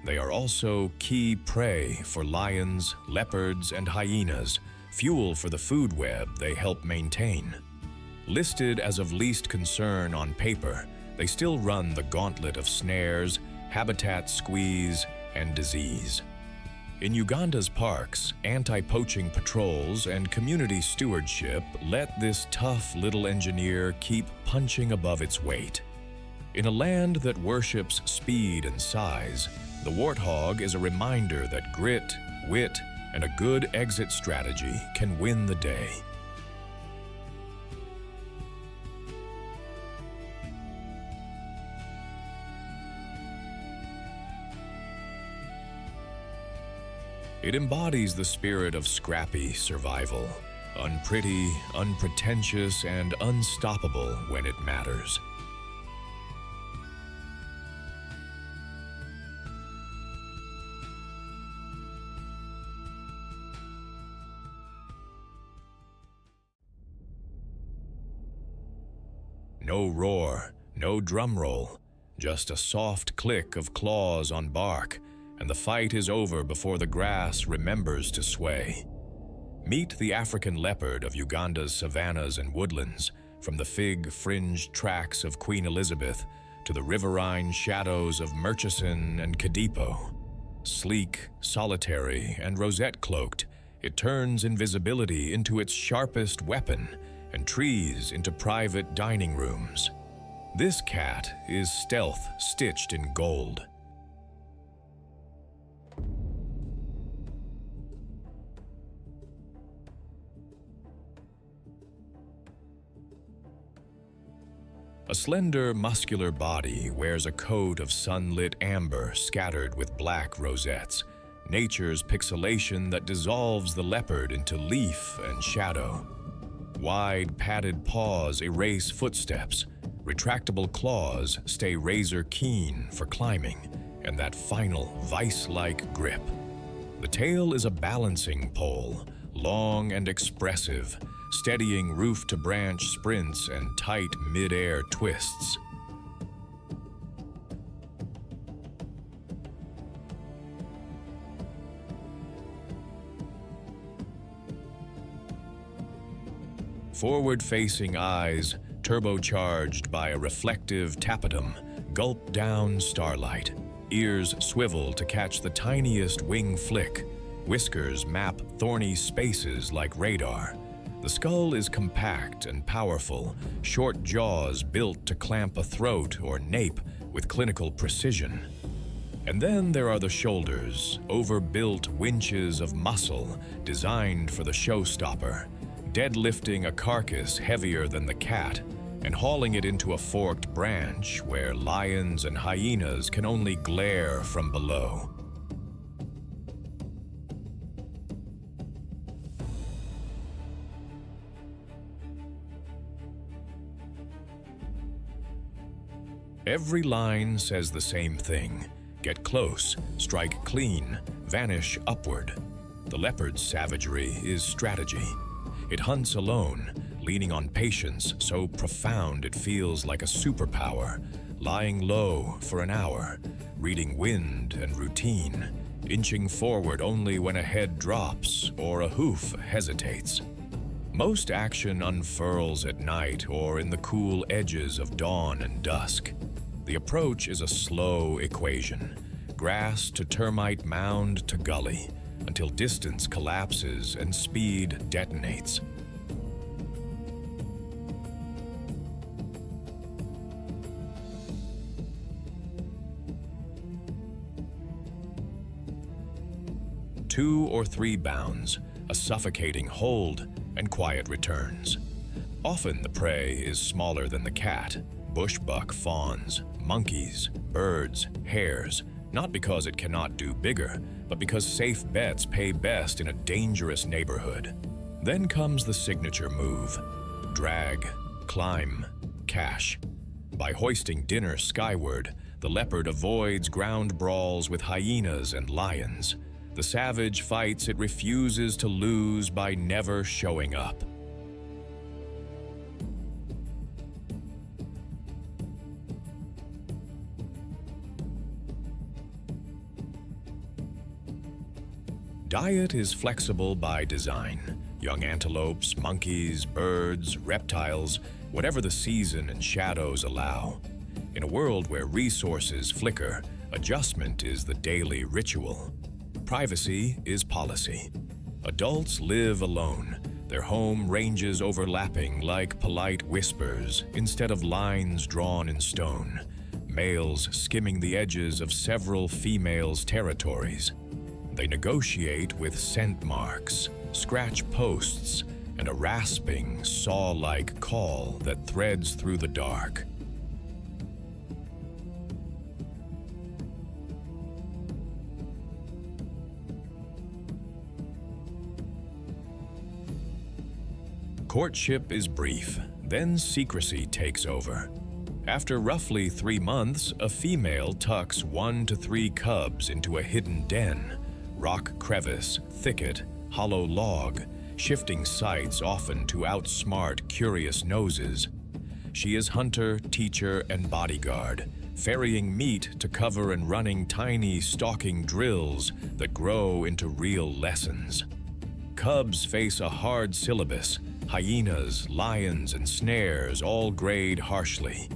They are also key prey for lions, leopards, and hyenas, fuel for the food web they help maintain. Listed as of least concern on paper, they still run the gauntlet of snares, habitat squeeze, and disease. In Uganda's parks, anti-poaching patrols and community stewardship let this tough little engineer keep punching above its weight. In a land that worships speed and size, the warthog is a reminder that grit, wit, and a good exit strategy can win the day. It embodies the spirit of scrappy survival, unpretty, unpretentious, and unstoppable when it matters. No roar, no drum roll, just a soft click of claws on bark, and the fight is over before the grass remembers to sway. Meet the African leopard of Uganda's savannas and woodlands, from the fig-fringed tracks of Queen Elizabeth to the riverine shadows of Murchison and Kadipo. Sleek, solitary, and rosette-cloaked, it turns invisibility into its sharpest weapon and trees into private dining rooms. This cat is stealth stitched in gold. A slender, muscular body wears a coat of sunlit amber scattered with black rosettes, nature's pixelation that dissolves the leopard into leaf and shadow. Wide, padded paws erase footsteps. Retractable claws stay razor-keen for climbing, and that final, vice-like grip. The tail is a balancing pole, long and expressive, steadying roof-to-branch sprints and tight mid-air twists. Forward-facing eyes, turbocharged by a reflective tapetum, gulp down starlight. Ears swivel to catch the tiniest wing flick. Whiskers map thorny spaces like radar. The skull is compact and powerful, short jaws built to clamp a throat or nape with clinical precision. And then there are the shoulders, overbuilt winches of muscle designed for the showstopper, deadlifting a carcass heavier than the cat and hauling it into a forked branch where lions and hyenas can only glare from below. Every line says the same thing. Get close, strike clean, vanish upward. The leopard's savagery is strategy. It hunts alone, leaning on patience so profound it feels like a superpower, lying low for an hour, reading wind and routine, inching forward only when a head drops or a hoof hesitates. Most action unfurls at night or in the cool edges of dawn and dusk. The approach is a slow equation, grass to termite mound to gully, until distance collapses and speed detonates. Two or three bounds, a suffocating hold, and quiet returns. Often the prey is smaller than the cat, bushbuck fawns, monkeys, birds, hares, not because it cannot do bigger, but because safe bets pay best in a dangerous neighborhood. Then comes the signature move: drag, climb, cache. By hoisting dinner skyward, the leopard avoids ground brawls with hyenas and lions. The savage fights it refuses to lose by never showing up. Diet is flexible by design. Young antelopes, monkeys, birds, reptiles, whatever the season and shadows allow. In a world where resources flicker, adjustment is the daily ritual. Privacy is policy. Adults live alone, their home ranges overlapping like polite whispers instead of lines drawn in stone, males skimming the edges of several females' territories. They negotiate with scent marks, scratch posts, and a rasping, saw-like call that threads through the dark. Courtship is brief, then secrecy takes over. After roughly 3 months, a female tucks 1 to 3 cubs into a hidden den. Rock crevice, thicket, hollow log, shifting sights often to outsmart curious noses. She is hunter, teacher, and bodyguard, ferrying meat to cover and running tiny stalking drills that grow into real lessons. Cubs face a hard syllabus. Hyenas, lions, and snares all grade harshly.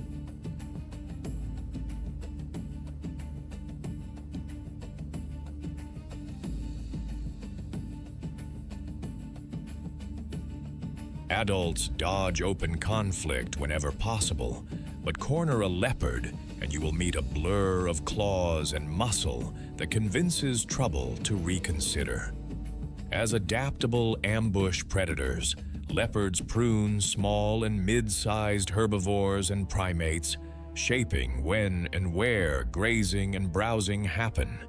Adults dodge open conflict whenever possible, but corner a leopard and you will meet a blur of claws and muscle that convinces trouble to reconsider. As adaptable ambush predators, leopards prune small and mid-sized herbivores and primates, shaping when and where grazing and browsing happen.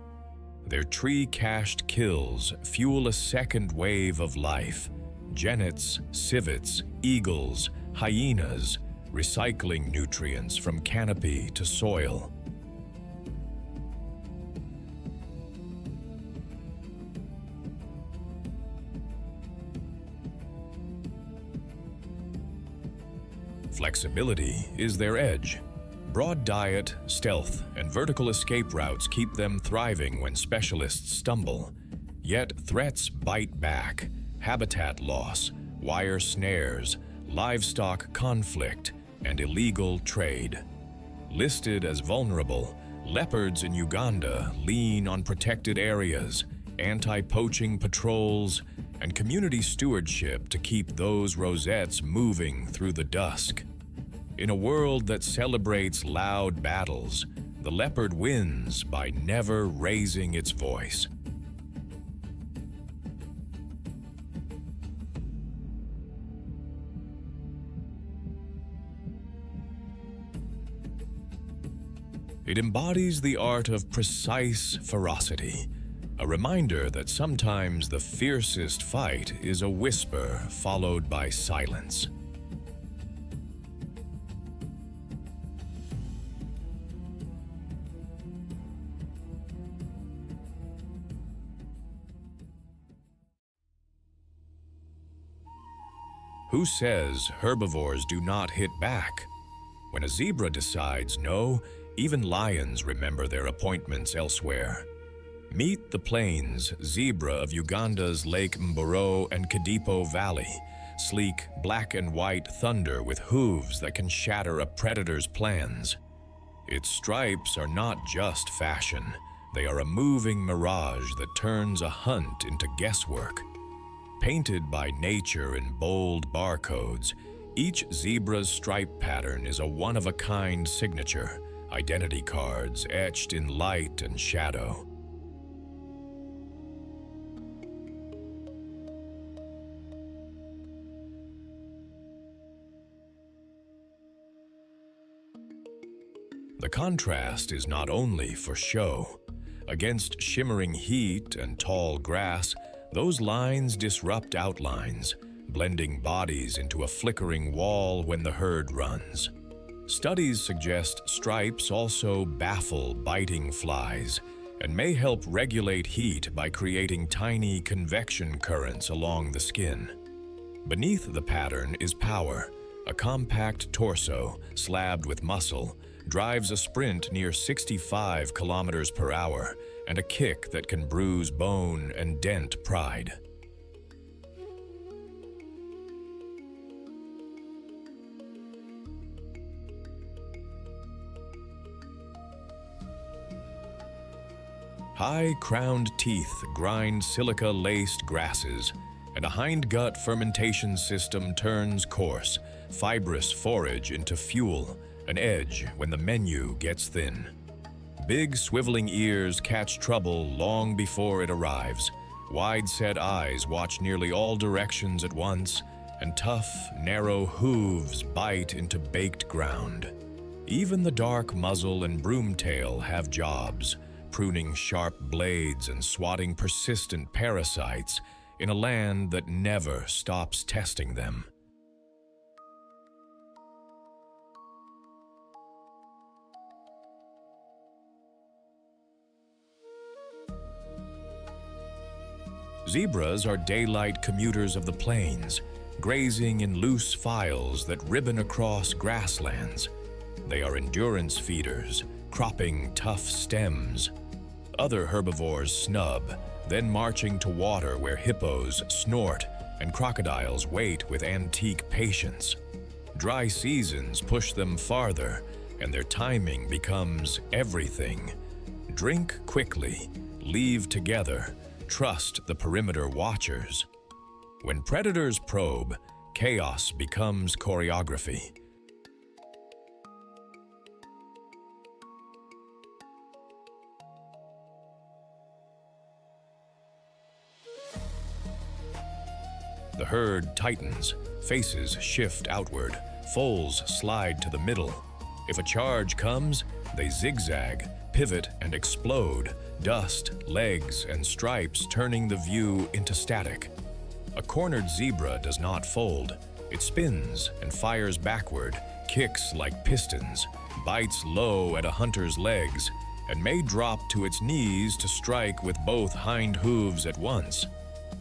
Their tree-cached kills fuel a second wave of life. Genets, civets, eagles, hyenas, recycling nutrients from canopy to soil. Flexibility is their edge. Broad diet, stealth, and vertical escape routes keep them thriving when specialists stumble. Yet threats bite back. Habitat loss, wire snares, livestock conflict, and illegal trade. Listed as vulnerable, leopards in Uganda lean on protected areas, anti-poaching patrols, and community stewardship to keep those rosettes moving through the dusk. In a world that celebrates loud battles, the leopard wins by never raising its voice. It embodies the art of precise ferocity, a reminder that sometimes the fiercest fight is a whisper followed by silence. Who says herbivores do not hit back? When a zebra decides no, even lions remember their appointments elsewhere. Meet the plains zebra of Uganda's Lake Mboro and Kadipo Valley, sleek black and white thunder with hooves that can shatter a predator's plans. Its stripes are not just fashion, they are a moving mirage that turns a hunt into guesswork. Painted by nature in bold barcodes, each zebra's stripe pattern is a one-of-a-kind signature, identity cards etched in light and shadow. The contrast is not only for show. Against shimmering heat and tall grass, those lines disrupt outlines, blending bodies into a flickering wall when the herd runs. Studies suggest stripes also baffle biting flies and may help regulate heat by creating tiny convection currents along the skin. Beneath the pattern is power. A compact torso, slabbed with muscle, drives a sprint near 65 kilometers per hour and a kick that can bruise bone and dent pride. High-crowned teeth grind silica-laced grasses, and a hindgut fermentation system turns coarse, fibrous forage into fuel, an edge when the menu gets thin. Big swiveling ears catch trouble long before it arrives. Wide-set eyes watch nearly all directions at once, and tough, narrow hooves bite into baked ground. Even the dark muzzle and broomtail have jobs, pruning sharp blades and swatting persistent parasites in a land that never stops testing them. Zebras are daylight commuters of the plains, grazing in loose files that ribbon across grasslands. They are endurance feeders, cropping tough stems. Other herbivores snub, then marching to water where hippos snort and crocodiles wait with antique patience. Dry seasons push them farther, and their timing becomes everything. Drink quickly, leave together, trust the perimeter watchers. When predators probe, chaos becomes choreography. The herd tightens, faces shift outward, foals slide to the middle. If a charge comes, they zigzag, pivot, and explode, dust, legs, and stripes turning the view into static. A cornered zebra does not fold. It spins and fires backward, kicks like pistons, bites low at a hunter's legs, and may drop to its knees to strike with both hind hooves at once.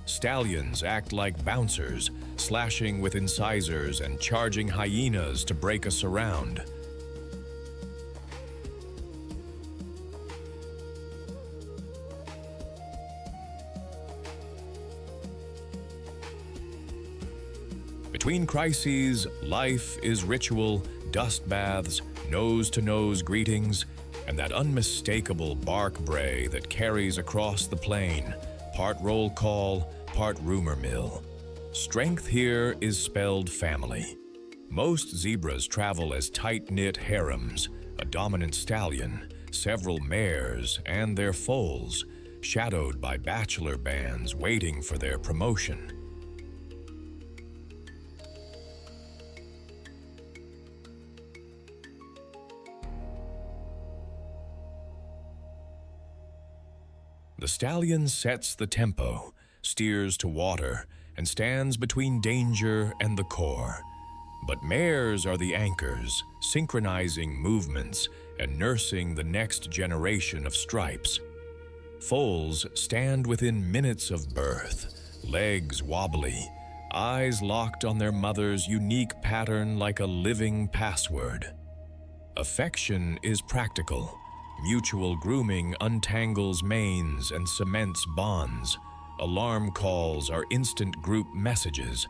Stallions act like bouncers, slashing with incisors and charging hyenas to break a surround. Between crises, life is ritual, dust baths, nose-to-nose greetings, and that unmistakable bark bray that carries across the plain, part roll call, part rumor mill. Strength here is spelled family. Most zebras travel as tight-knit harems, a dominant stallion, several mares and their foals, shadowed by bachelor bands waiting for their promotion. The stallion sets the tempo, steers to water, and stands between danger and the core. But mares are the anchors, synchronizing movements and nursing the next generation of stripes. Foals stand within minutes of birth, legs wobbly, eyes locked on their mother's unique pattern like a living password. Affection is practical. Mutual grooming untangles manes and cements bonds. Alarm calls are instant group messages.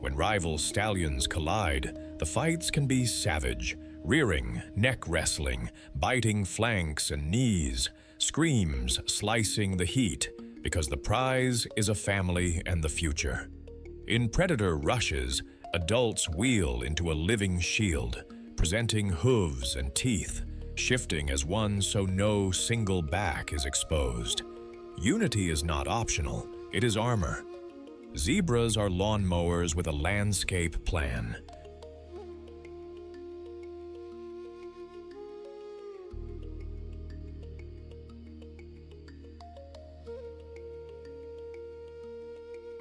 When rival stallions collide, the fights can be savage, rearing, neck wrestling, biting flanks and knees, screams slicing the heat, because the prize is a family and the future. In predator rushes, adults wheel into a living shield, presenting hooves and teeth, shifting as one so no single back is exposed. Unity is not optional, it is armor. Zebras are lawnmowers with a landscape plan.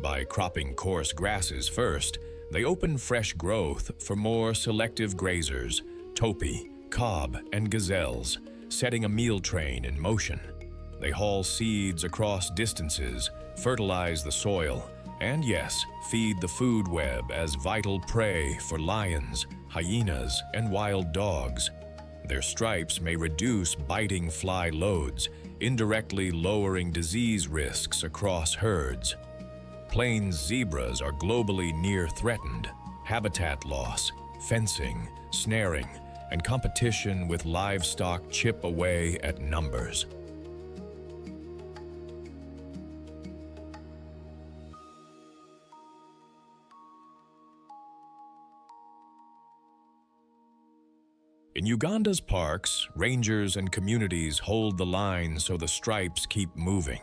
By cropping coarse grasses first, they open fresh growth for more selective grazers, topi, cob, and gazelles, setting a meal train in motion. They haul seeds across distances, fertilize the soil, and yes, feed the food web as vital prey for lions, hyenas, and wild dogs. Their stripes may reduce biting fly loads, indirectly lowering disease risks across herds. Plains zebras are globally near threatened. Habitat loss, fencing, snaring, and competition with livestock chip away at numbers. In Uganda's parks, rangers and communities hold the line so the stripes keep moving.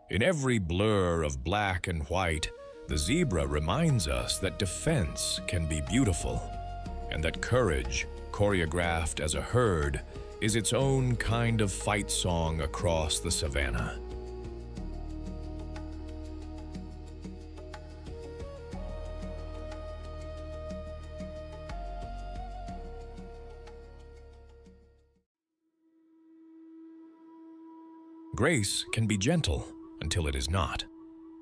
In every blur of black and white, the zebra reminds us that defense can be beautiful, and that courage, choreographed as a herd, is its own kind of fight song across the savanna. Grace can be gentle until it is not.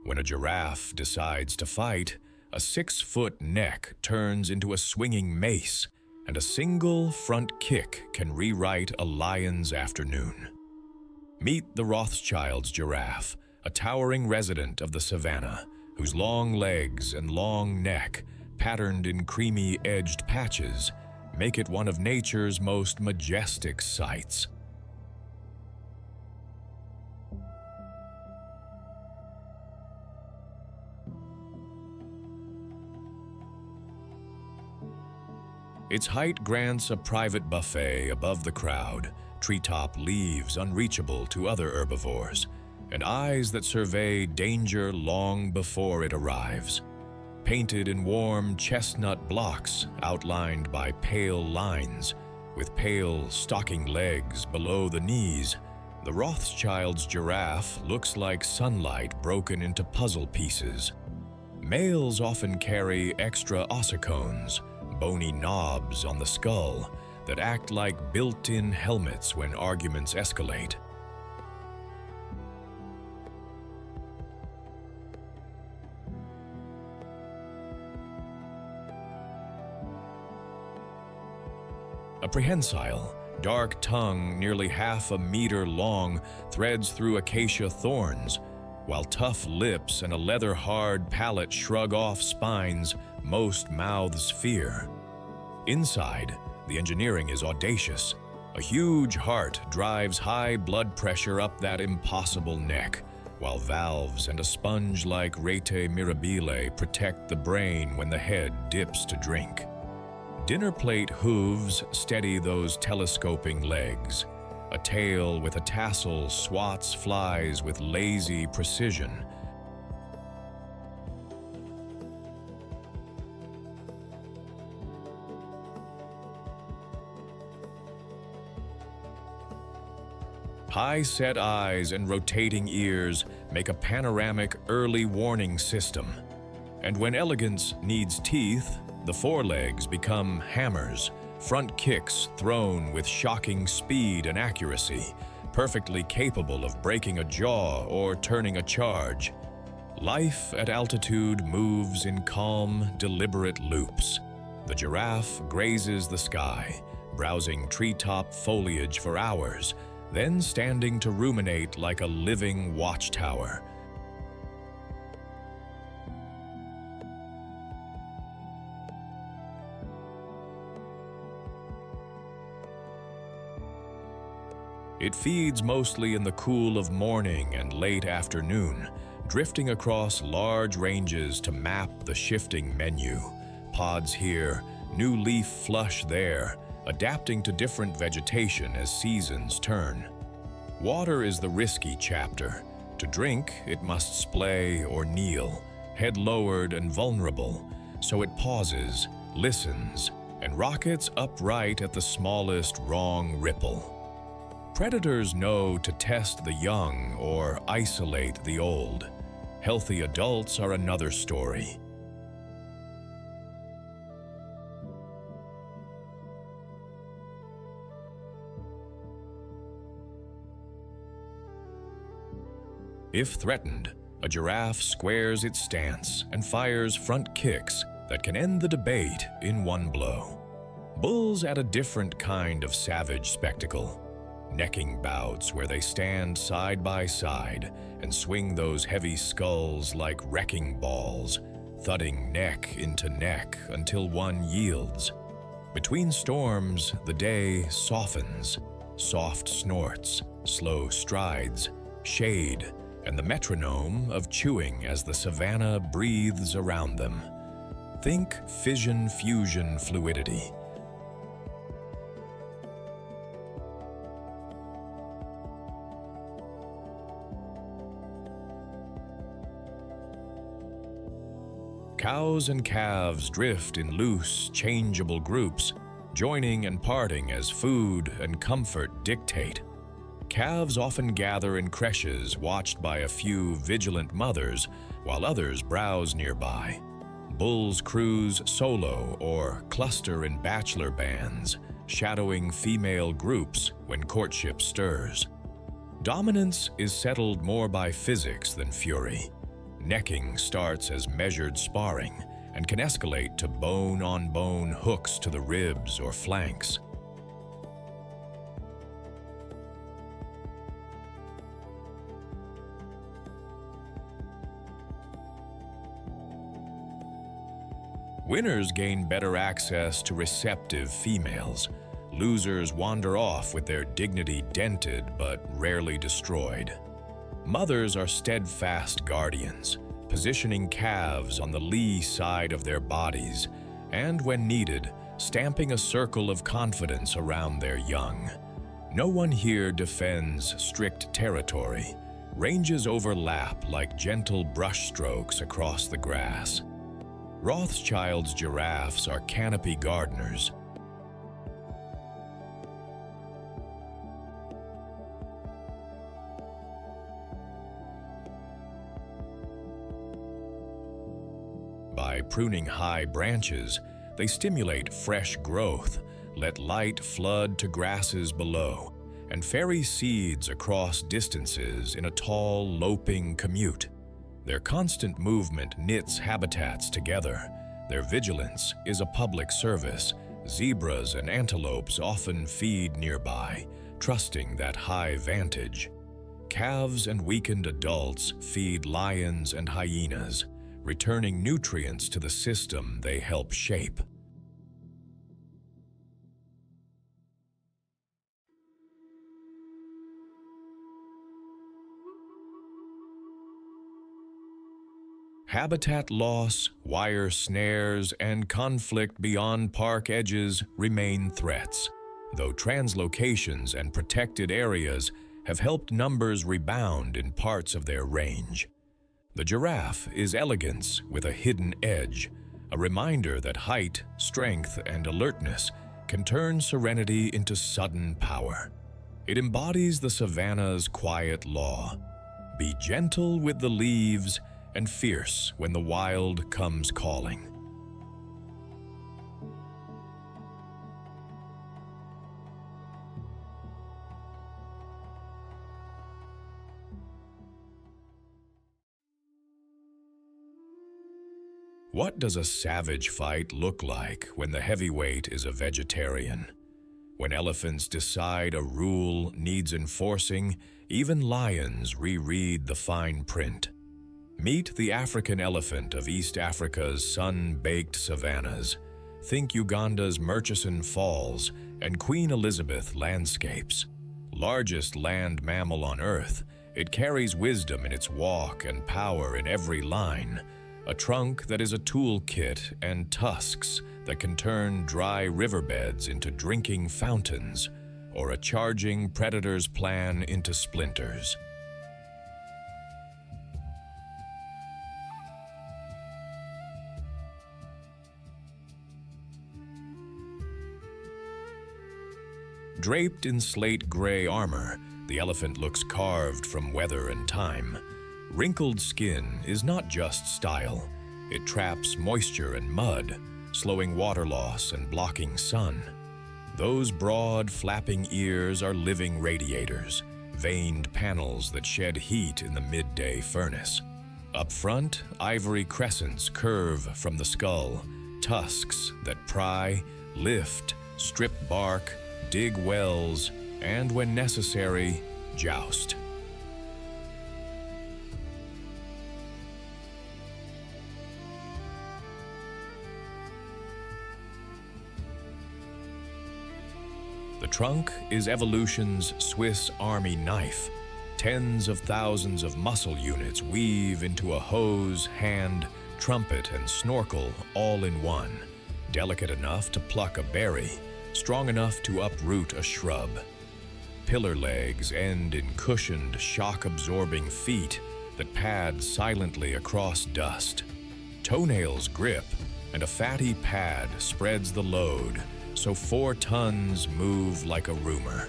When a giraffe decides to fight, a 6-foot neck turns into a swinging mace, and a single front kick can rewrite a lion's afternoon. Meet the Rothschild's giraffe, a towering resident of the savanna, whose long legs and long neck, patterned in creamy-edged patches, make it one of nature's most majestic sights. Its height grants a private buffet above the crowd, treetop leaves unreachable to other herbivores, and eyes that survey danger long before it arrives. Painted in warm chestnut blocks outlined by pale lines, with pale stocking legs below the knees, the Rothschild's giraffe looks like sunlight broken into puzzle pieces. Males often carry extra ossicones, bony knobs on the skull that act like built-in helmets when arguments escalate. A prehensile, dark tongue nearly half a meter long threads through acacia thorns, while tough lips and a leather-hard palate shrug off spines most mouths fear. Inside, the engineering is audacious. A huge heart drives high blood pressure up that impossible neck, while valves and a sponge like rete mirabile protect the brain when the head dips to drink. Dinner plate hooves steady those telescoping legs. A tail with a tassel swats flies with lazy precision. High-set eyes and rotating ears make a panoramic early warning system. And when elegance needs teeth, the forelegs become hammers, front kicks thrown with shocking speed and accuracy, perfectly capable of breaking a jaw or turning a charge. Life at altitude moves in calm, deliberate loops. The giraffe grazes the sky, browsing treetop foliage for hours, then standing to ruminate like a living watchtower. It feeds mostly in the cool of morning and late afternoon, drifting across large ranges to map the shifting menu. Pods here, new leaf flush there, adapting to different vegetation as seasons turn. Water is the risky chapter. To drink, it must splay or kneel, head lowered and vulnerable, so it pauses, listens, and rockets upright at the smallest wrong ripple. Predators know to test the young or isolate the old. Healthy adults are another story. If threatened, a giraffe squares its stance and fires front kicks that can end the debate in one blow. Bulls add a different kind of savage spectacle. Necking bouts where they stand side by side and swing those heavy skulls like wrecking balls, thudding neck into neck until one yields. Between storms, the day softens. Soft snorts, slow strides, shade, and the metronome of chewing as the savanna breathes around them. Think fission-fusion fluidity. Cows and calves drift in loose, changeable groups, joining and parting as food and comfort dictate. Calves often gather in creches watched by a few vigilant mothers, while others browse nearby. Bulls cruise solo or cluster in bachelor bands, shadowing female groups when courtship stirs. Dominance is settled more by physics than fury. Necking starts as measured sparring and can escalate to bone-on-bone hooks to the ribs or flanks. Winners gain better access to receptive females. Losers wander off with their dignity dented but rarely destroyed. Mothers are steadfast guardians, positioning calves on the lee side of their bodies, and when needed, stamping a circle of confidence around their young. No one here defends strict territory. Ranges overlap like gentle brushstrokes across the grass. Rothschild's giraffes are canopy gardeners. By pruning high branches, they stimulate fresh growth, let light flood to grasses below, and ferry seeds across distances in a tall, loping commute. Their constant movement knits habitats together. Their vigilance is a public service. Zebras and antelopes often feed nearby, trusting that high vantage. Calves and weakened adults feed lions and hyenas, returning nutrients to the system they help shape. Habitat loss, wire snares, and conflict beyond park edges remain threats, though translocations and protected areas have helped numbers rebound in parts of their range. The giraffe is elegance with a hidden edge, a reminder that height, strength, and alertness can turn serenity into sudden power. It embodies the savanna's quiet law: be gentle with the leaves and fierce when the wild comes calling. What does a savage fight look like when the heavyweight is a vegetarian? When elephants decide a rule needs enforcing, even lions reread the fine print. Meet the African elephant of East Africa's sun-baked savannas. Think Uganda's Murchison Falls and Queen Elizabeth landscapes. Largest land mammal on Earth, it carries wisdom in its walk and power in every line. A trunk that is a toolkit and tusks that can turn dry riverbeds into drinking fountains, or a charging predator's plan into splinters. Draped in slate-gray armor, the elephant looks carved from weather and time. Wrinkled skin is not just style. It traps moisture and mud, slowing water loss and blocking sun. Those broad, flapping ears are living radiators, veined panels that shed heat in the midday furnace. Up front, ivory crescents curve from the skull, tusks that pry, lift, strip bark, dig wells, and when necessary, joust. The trunk is evolution's Swiss Army knife. Tens of thousands of muscle units weave into a hose, hand, trumpet, and snorkel all in one. Delicate enough to pluck a berry, strong enough to uproot a shrub. Pillar legs end in cushioned, shock-absorbing feet that pad silently across dust. Toenails grip, and a fatty pad spreads the load, so 4 tons move like a rumor.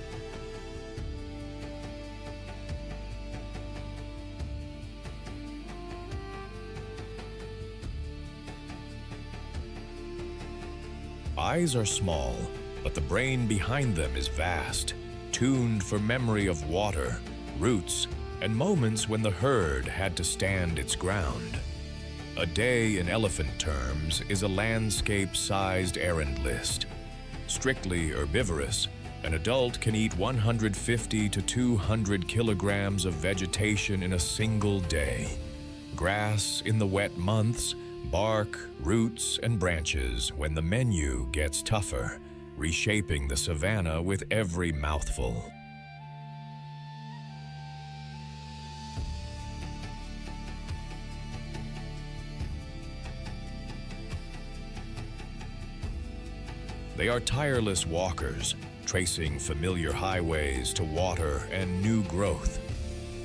Eyes are small, but the brain behind them is vast, tuned for memory of water, roots, and moments when the herd had to stand its ground. A day in elephant terms is a landscape-sized errand list. Strictly herbivorous, an adult can eat 150 to 200 kilograms of vegetation in a single day. Grass in the wet months, bark, roots, and branches when the menu gets tougher, reshaping the savanna with every mouthful. They are tireless walkers, tracing familiar highways to water and new growth.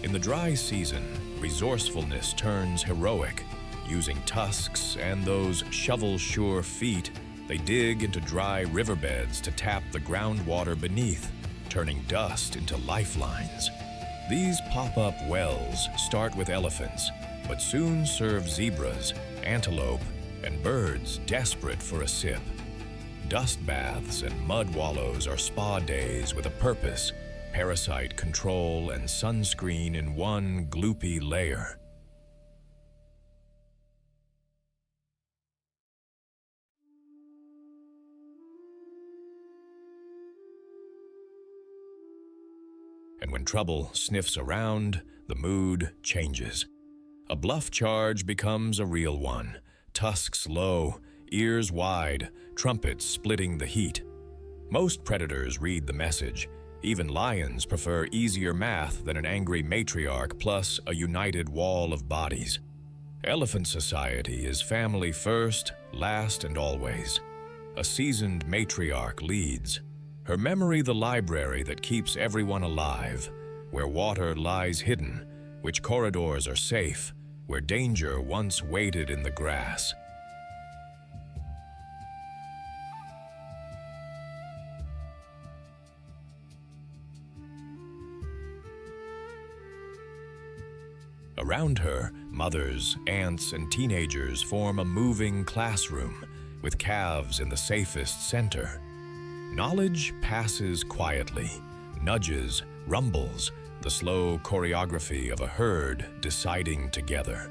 In the dry season, resourcefulness turns heroic. Using tusks and those shovel-sure feet, they dig into dry riverbeds to tap the groundwater beneath, turning dust into lifelines. These pop-up wells start with elephants, but soon serve zebras, antelope, and birds desperate for a sip. Dust baths and mud wallows are spa days with a purpose, parasite control and sunscreen in one gloopy layer. And when trouble sniffs around, the mood changes. A bluff charge becomes a real one, tusks low, ears wide, trumpets splitting the heat. Most predators read the message. Even lions prefer easier math than an angry matriarch plus a united wall of bodies. Elephant society is family first, last, and always. A seasoned matriarch leads, her memory the library that keeps everyone alive, where water lies hidden, which corridors are safe, where danger once waited in the grass. Around her, mothers, aunts, and teenagers form a moving classroom, with calves in the safest center. Knowledge passes quietly, nudges, rumbles, the slow choreography of a herd deciding together.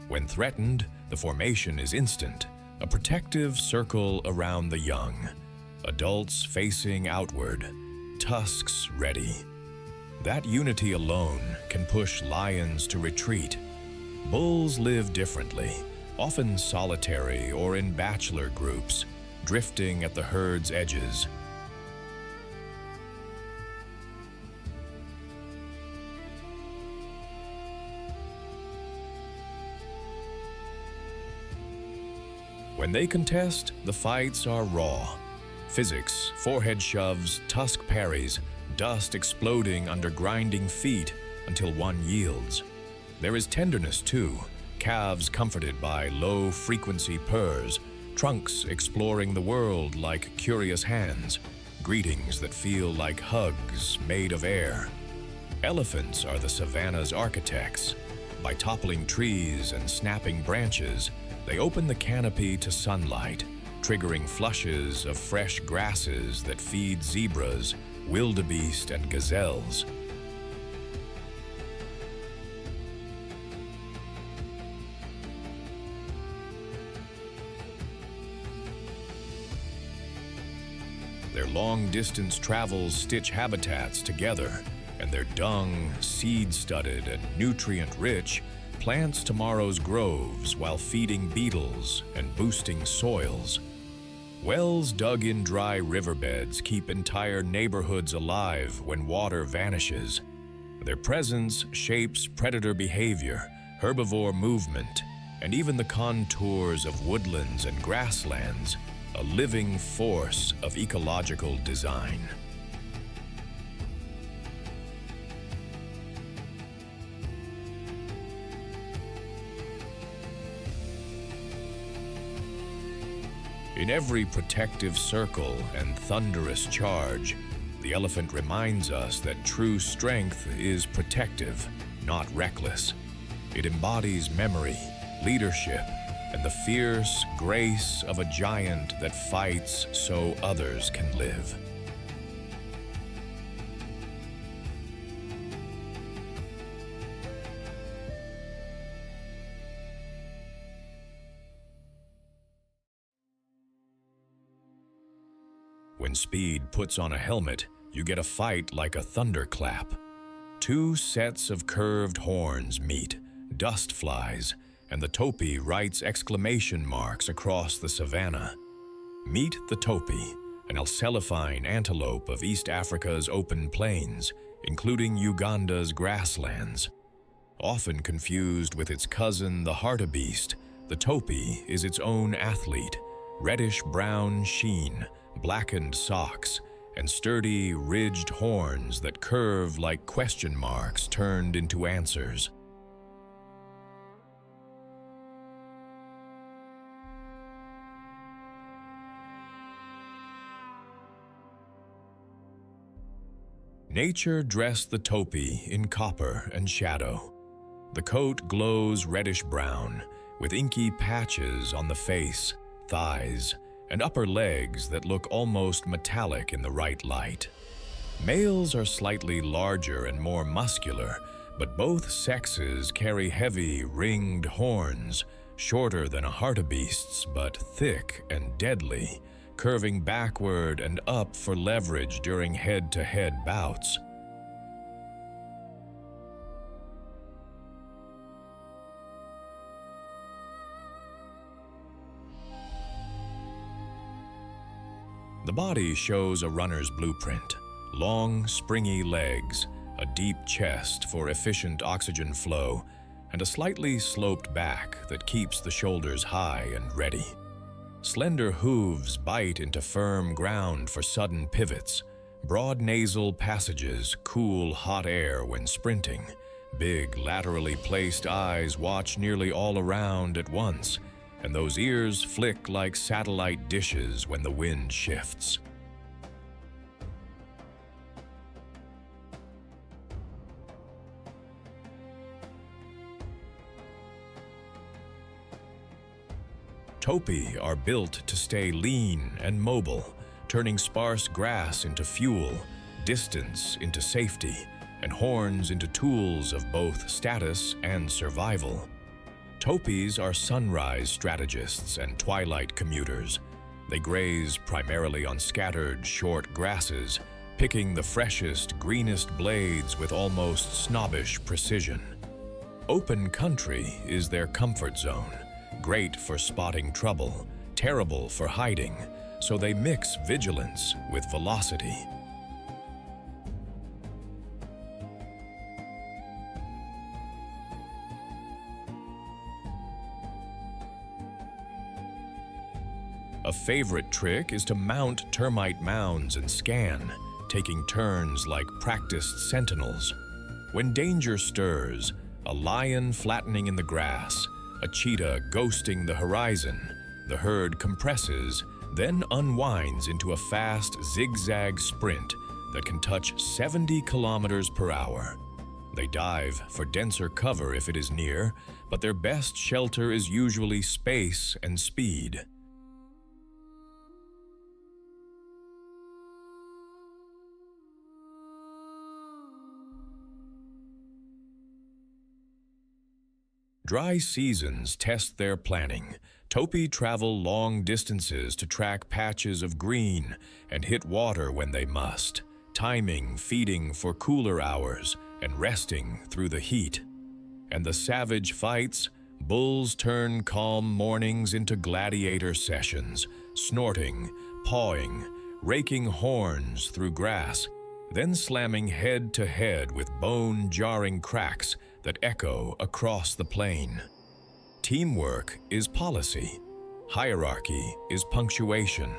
When threatened, the formation is instant, a protective circle around the young, adults facing outward, tusks ready. That unity alone can push lions to retreat. Bulls live differently, often solitary or in bachelor groups, drifting at the herd's edges. When they contest, the fights are raw. Physics, forehead shoves, tusk parries, dust exploding under grinding feet until one yields. There is tenderness too, calves comforted by low-frequency purrs, trunks exploring the world like curious hands, greetings that feel like hugs made of air. Elephants are the savanna's architects. By toppling trees and snapping branches, they open the canopy to sunlight, triggering flushes of fresh grasses that feed zebras, wildebeest, and gazelles. Their long-distance travels stitch habitats together, and their dung, seed-studded and nutrient-rich, plants tomorrow's groves while feeding beetles and boosting soils. Wells dug in dry riverbeds keep entire neighborhoods alive when water vanishes. Their presence shapes predator behavior, herbivore movement, and even the contours of woodlands and grasslands, a living force of ecological design. In every protective circle and thunderous charge, the elephant reminds us that true strength is protective, not reckless. It embodies memory, leadership, and the fierce grace of a giant that fights so others can live. When speed puts on a helmet, you get a fight like a thunderclap. Two sets of curved horns meet, dust flies, and the topi writes exclamation marks across the savanna. Meet the topi, an alcelephine antelope of East Africa's open plains, including Uganda's grasslands. Often confused with its cousin, the hartebeest, the topi is its own athlete, reddish-brown sheen, blackened socks, and sturdy, ridged horns that curve like question marks turned into answers. Nature dressed the topi in copper and shadow. The coat glows reddish-brown, with inky patches on the face, thighs, and upper legs that look almost metallic in the right light. Males are slightly larger and more muscular, but both sexes carry heavy, ringed horns, shorter than a hartebeest's but thick and deadly, curving backward and up for leverage during head-to-head bouts. The body shows a runner's blueprint: long, springy legs, a deep chest for efficient oxygen flow, and a slightly sloped back that keeps the shoulders high and ready. Slender hooves bite into firm ground for sudden pivots. Broad nasal passages cool hot air when sprinting. Big, laterally placed eyes watch nearly all around at once, and those ears flick like satellite dishes when the wind shifts. Topi are built to stay lean and mobile, turning sparse grass into fuel, distance into safety, and horns into tools of both status and survival. Topis are sunrise strategists and twilight commuters. They graze primarily on scattered, short grasses, picking the freshest, greenest blades with almost snobbish precision. Open country is their comfort zone, great for spotting trouble, terrible for hiding, so they mix vigilance with velocity. A favorite trick is to mount termite mounds and scan, taking turns like practiced sentinels. When danger stirs, a lion flattening in the grass, a cheetah ghosting the horizon, the herd compresses, then unwinds into a fast zigzag sprint that can touch 70 kilometers per hour. They dive for denser cover if it is near, but their best shelter is usually space and speed. Dry seasons test their planning. Topi travel long distances to track patches of green and hit water when they must, timing feeding for cooler hours and resting through the heat. And the savage fights, bulls turn calm mornings into gladiator sessions, snorting, pawing, raking horns through grass, then slamming head to head with bone-jarring cracks that echo across the plain. Teamwork is policy. Hierarchy is punctuation.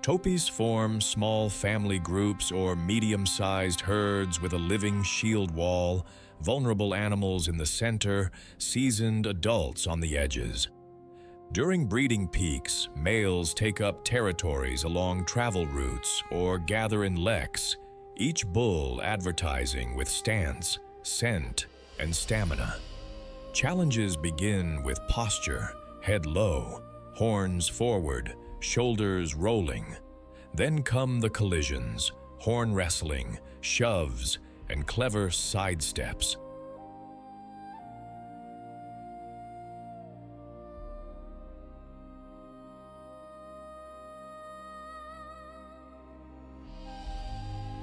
Topis form small family groups or medium-sized herds with a living shield wall, vulnerable animals in the center, seasoned adults on the edges. During breeding peaks, males take up territories along travel routes or gather in leks, each bull advertising with stance, scent, and stamina. Challenges begin with posture, head low, horns forward, shoulders rolling. Then come the collisions, horn wrestling, shoves, and clever sidesteps.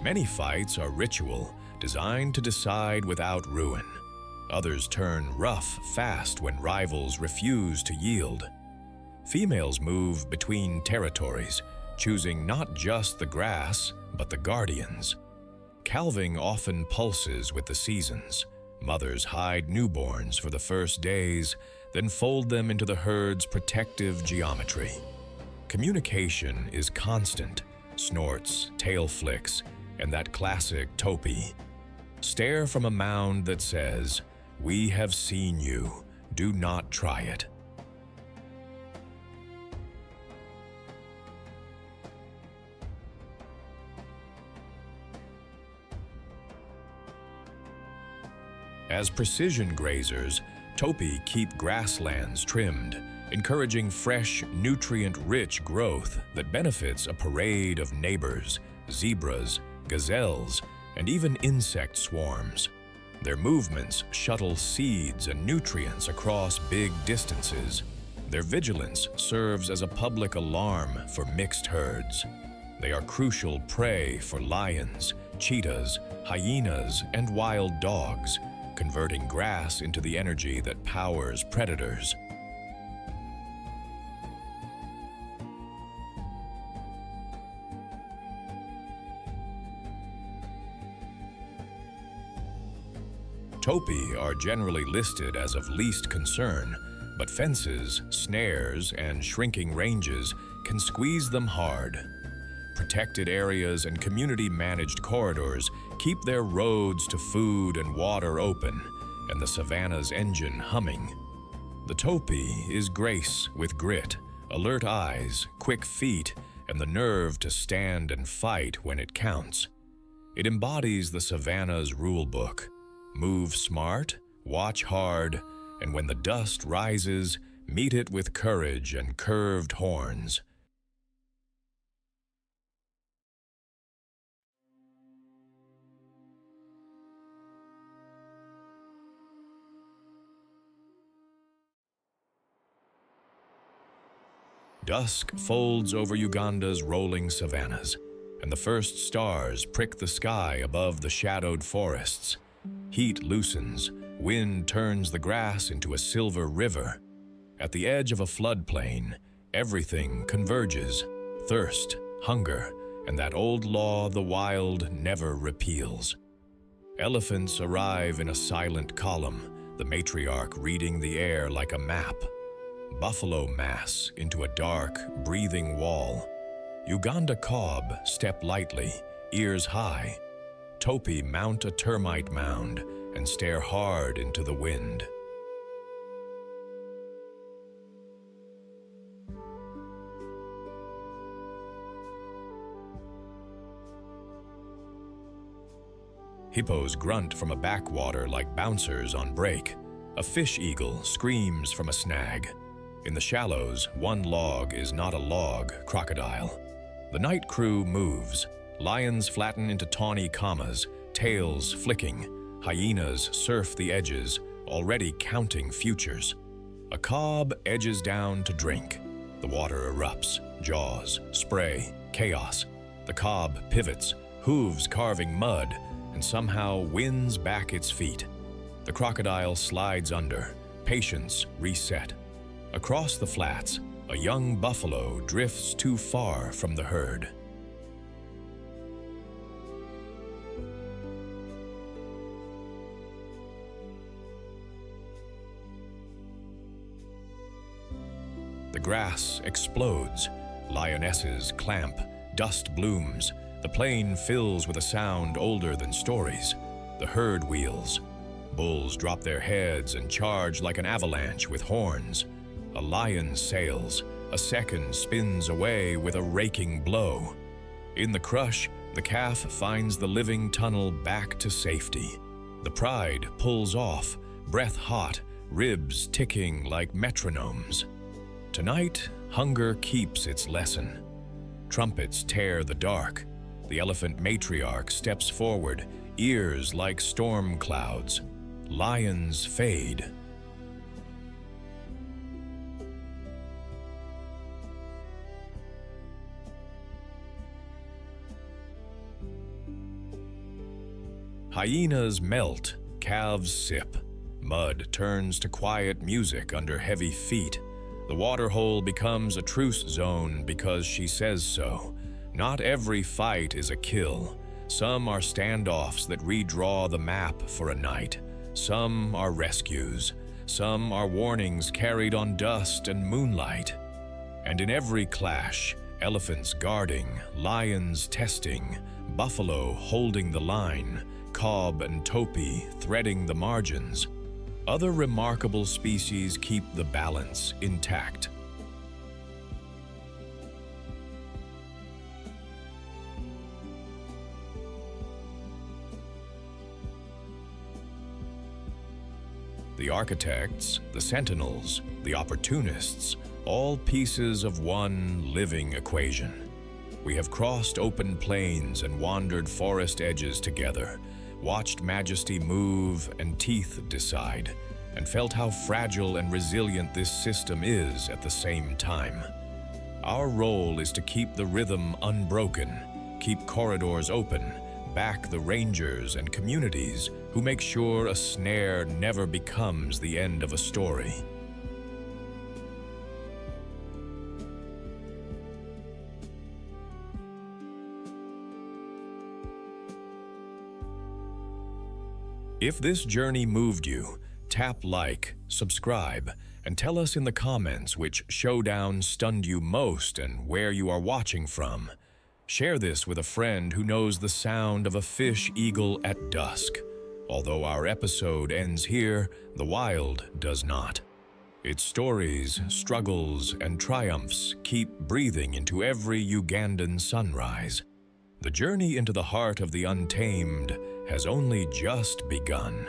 Many fights are ritual, designed to decide without ruin. Others turn rough fast when rivals refuse to yield. Females move between territories, choosing not just the grass, but the guardians. Calving often pulses with the seasons. Mothers hide newborns for the first days, then fold them into the herd's protective geometry. Communication is constant, snorts, tail flicks, and that classic topi. Stare from a mound that says, "We have seen you, do not try it." As precision grazers, topi keep grasslands trimmed, encouraging fresh, nutrient-rich growth that benefits a parade of neighbors, zebras, gazelles, and even insect swarms. Their movements shuttle seeds and nutrients across big distances. Their vigilance serves as a public alarm for mixed herds. They are crucial prey for lions, cheetahs, hyenas, and wild dogs, converting grass into the energy that powers predators. Topi are generally listed as of least concern, but fences, snares, and shrinking ranges can squeeze them hard. Protected areas and community-managed corridors keep their roads to food and water open, and the savanna's engine humming. The Topi is grace with grit, alert eyes, quick feet, and the nerve to stand and fight when it counts. It embodies the savanna's rulebook. Move smart, watch hard, and when the dust rises, meet it with courage and curved horns. Dusk folds over Uganda's rolling savannas, and the first stars prick the sky above the shadowed forests. Heat loosens, wind turns the grass into a silver river. At the edge of a floodplain, everything converges: thirst, hunger, and that old law the wild never repeals. Elephants arrive in a silent column, the matriarch reading the air like a map. Buffalo mass into a dark, breathing wall. Uganda cob step lightly, ears high. Topi mount a termite mound and stare hard into the wind. Hippos grunt from a backwater like bouncers on break. A fish eagle screams from a snag. In the shallows, one log is not a log, crocodile. The night crew moves. Lions flatten into tawny commas, tails flicking. Hyenas surf the edges, already counting futures. A cob edges down to drink. The water erupts, jaws, spray, chaos. The cob pivots, hooves carving mud, and somehow wins back its feet. The crocodile slides under, patience reset. Across the flats, a young buffalo drifts too far from the herd. The grass explodes. Lionesses clamp, dust blooms. The plain fills with a sound older than stories. The herd wheels. Bulls drop their heads and charge like an avalanche with horns. A lion sails. A second spins away with a raking blow. In the crush, the calf finds the living tunnel back to safety. The pride pulls off, breath hot, ribs ticking like metronomes. Tonight, hunger keeps its lesson. Trumpets tear the dark. The elephant matriarch steps forward, ears like storm clouds. Lions fade. Hyenas melt, calves sip. Mud turns to quiet music under heavy feet. The waterhole becomes a truce zone because she says so. Not every fight is a kill. Some are standoffs that redraw the map for a night. Some are rescues. Some are warnings carried on dust and moonlight. And in every clash, elephants guarding, lions testing, buffalo holding the line, cob and topi threading the margins. Other remarkable species keep the balance intact. The architects, the sentinels, the opportunists, all pieces of one living equation. We have crossed open plains and wandered forest edges together, watched majesty move and teeth decide, and felt how fragile and resilient this system is at the same time. Our role is to keep the rhythm unbroken, keep corridors open, back the rangers and communities who make sure a snare never becomes the end of a story. If this journey moved you, tap like, subscribe, and tell us in the comments which showdown stunned you most and where you are watching from. Share this with a friend who knows the sound of a fish-eagle at dusk. Although our episode ends here, the wild does not. Its stories, struggles, and triumphs keep breathing into every Ugandan sunrise. The journey into the heart of the untamed has only just begun.